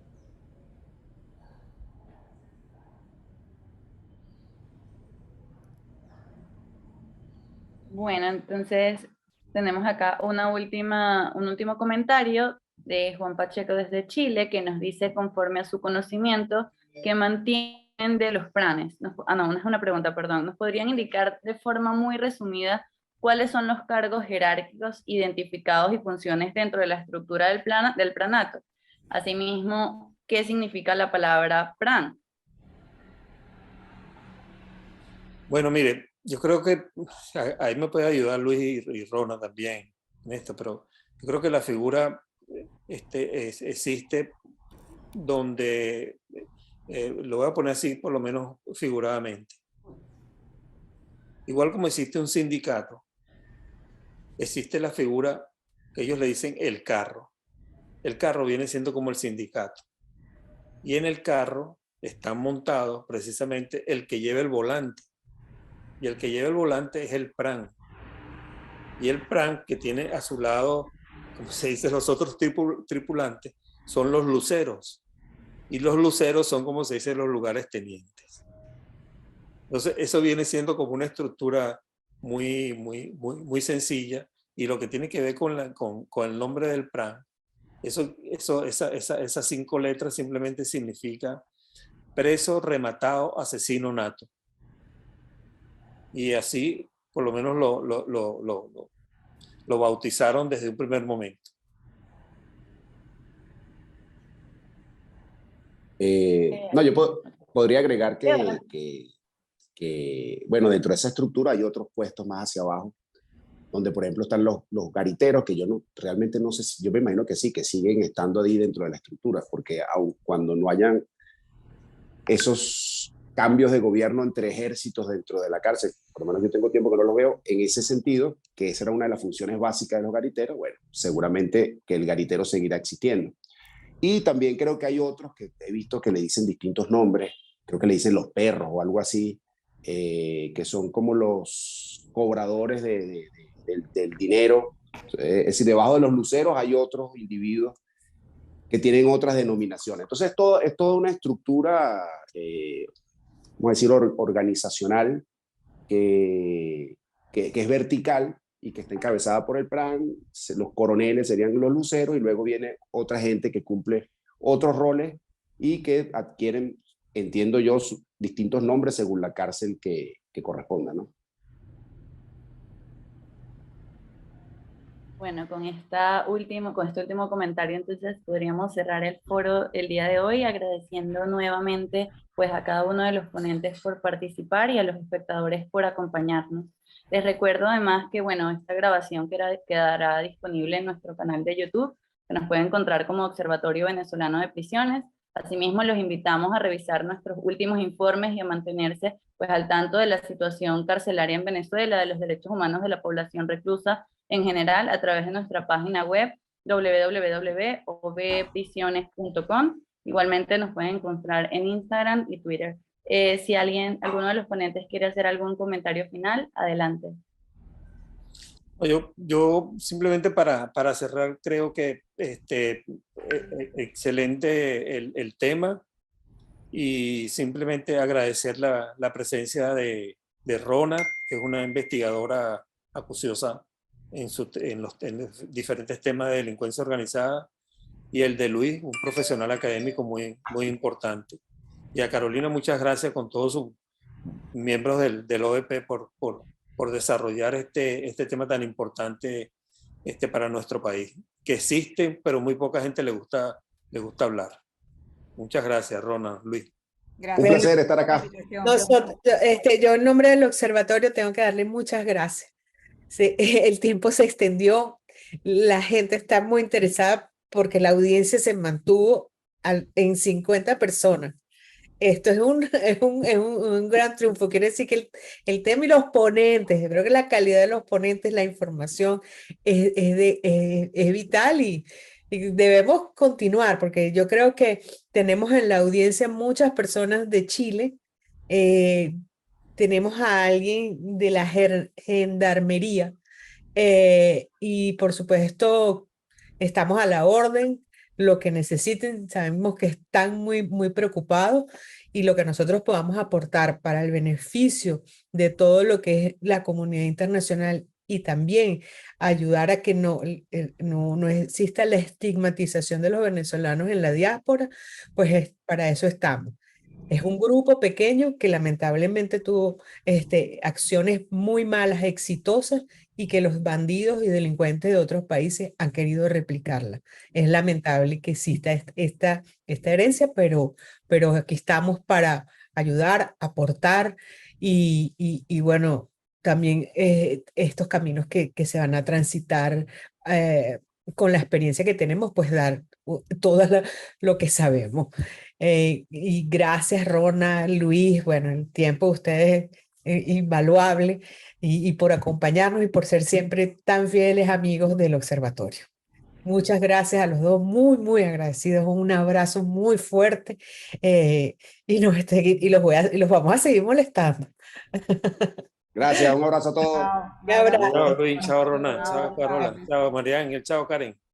Bueno, entonces tenemos acá un último comentario de Juan Pacheco desde Chile, que nos dice, conforme a su conocimiento, que mantienen de los planes. No es una pregunta, perdón. ¿Nos podrían indicar de forma muy resumida cuáles son los cargos jerárquicos identificados y funciones dentro de la estructura del planato? Asimismo, ¿qué significa la palabra plan? Bueno, mire, yo creo que ahí me puede ayudar Luis y Rona también en esto, pero yo creo que la figura existe donde, lo voy a poner así por lo menos figuradamente. Igual como existe un sindicato, existe la figura que ellos le dicen el carro. El carro viene siendo como el sindicato. Y en el carro están montados precisamente el que lleva el volante. Y el que lleva el volante es el PRAN. Y el PRAN, que tiene a su lado, como se dice, los otros tripulantes, son los luceros. Y los luceros son, como se dice, los lugares tenientes. Entonces, eso viene siendo como una estructura muy sencilla. Y lo que tiene que ver con el nombre del PRAN, esas 5 letras simplemente significa preso, rematado, asesino nato. Y así, por lo menos, lo bautizaron desde un primer momento. No, yo podría agregar que, bueno, dentro de esa estructura hay otros puestos más hacia abajo, donde por ejemplo están los gariteros, que yo realmente no sé, yo me imagino que sí, que siguen estando ahí dentro de la estructura, porque aun cuando no hayan esos cambios de gobierno entre ejércitos dentro de la cárcel, por lo menos yo tengo tiempo que no lo veo, en ese sentido, que esa era una de las funciones básicas de los gariteros, bueno, seguramente que el garitero seguirá existiendo. Y también creo que hay otros que he visto que le dicen distintos nombres, creo que le dicen los perros o algo así, que son como los cobradores del dinero. Es decir, debajo de los luceros hay otros individuos que tienen otras denominaciones. Entonces, es toda una estructura, vamos a decir, organizacional que es vertical y que está encabezada por el PRAN. Los coroneles serían los luceros y luego viene otra gente que cumple otros roles y que adquieren, entiendo yo, distintos nombres según la cárcel que corresponda, ¿no? Bueno, con este último comentario, entonces podríamos cerrar el foro el día de hoy agradeciendo nuevamente pues a cada uno de los ponentes por participar y a los espectadores por acompañarnos. Les recuerdo además que bueno, esta grabación quedará disponible en nuestro canal de YouTube, que nos pueden encontrar como Observatorio Venezolano de Prisiones. Asimismo, los invitamos a revisar nuestros últimos informes y a mantenerse pues al tanto de la situación carcelaria en Venezuela, de los derechos humanos de la población reclusa en general a través de nuestra página web www.obprisiones.com. Igualmente nos pueden encontrar en Instagram y Twitter. Si alguno de los ponentes quiere hacer algún comentario final, adelante. Yo simplemente para cerrar creo que excelente el tema y simplemente agradecer la presencia de Rona, que es una investigadora acuciosa en los diferentes temas de delincuencia organizada, y el de Luis, un profesional académico muy importante. Y a Carolina, muchas gracias con todos sus miembros del OEP por desarrollar este tema tan importante para nuestro país, que existe, pero muy poca gente le gusta hablar. Muchas gracias, Rona, Luis. Gracias. Un placer estar acá. Yo en nombre del observatorio tengo que darle muchas gracias. Sí, el tiempo se extendió, la gente está muy interesada porque la audiencia se mantuvo en 50 personas. Esto es un gran triunfo. Quiere decir que el tema y los ponentes, yo creo que la calidad de los ponentes, la información es vital y debemos continuar porque yo creo que tenemos en la audiencia muchas personas de Chile. Tenemos a alguien de la gendarmería y por supuesto estamos a la orden, lo que necesiten, sabemos que están muy preocupados y lo que nosotros podamos aportar para el beneficio de todo lo que es la comunidad internacional y también ayudar a que no exista la estigmatización de los venezolanos en la diáspora, pues para eso estamos. Es un grupo pequeño que lamentablemente tuvo acciones muy malas, exitosas, y que los bandidos y delincuentes de otros países han querido replicarla. Es lamentable que exista esta herencia, pero aquí estamos para ayudar, aportar y bueno, también estos caminos que se van a transitar con la experiencia que tenemos, pues dar todo lo que sabemos. Y gracias, Rona, Luis. Bueno, el tiempo de ustedes invaluable y por acompañarnos y por ser siempre tan fieles amigos del observatorio. Muchas gracias a los dos, muy, muy agradecidos. Un abrazo muy fuerte y los vamos a seguir molestando. Gracias, un abrazo a todos. Chao. Un abrazo. Chao Luis, chao Ronald, chao Chao, Carola, Carmen. chao María Ángel, chao Karen.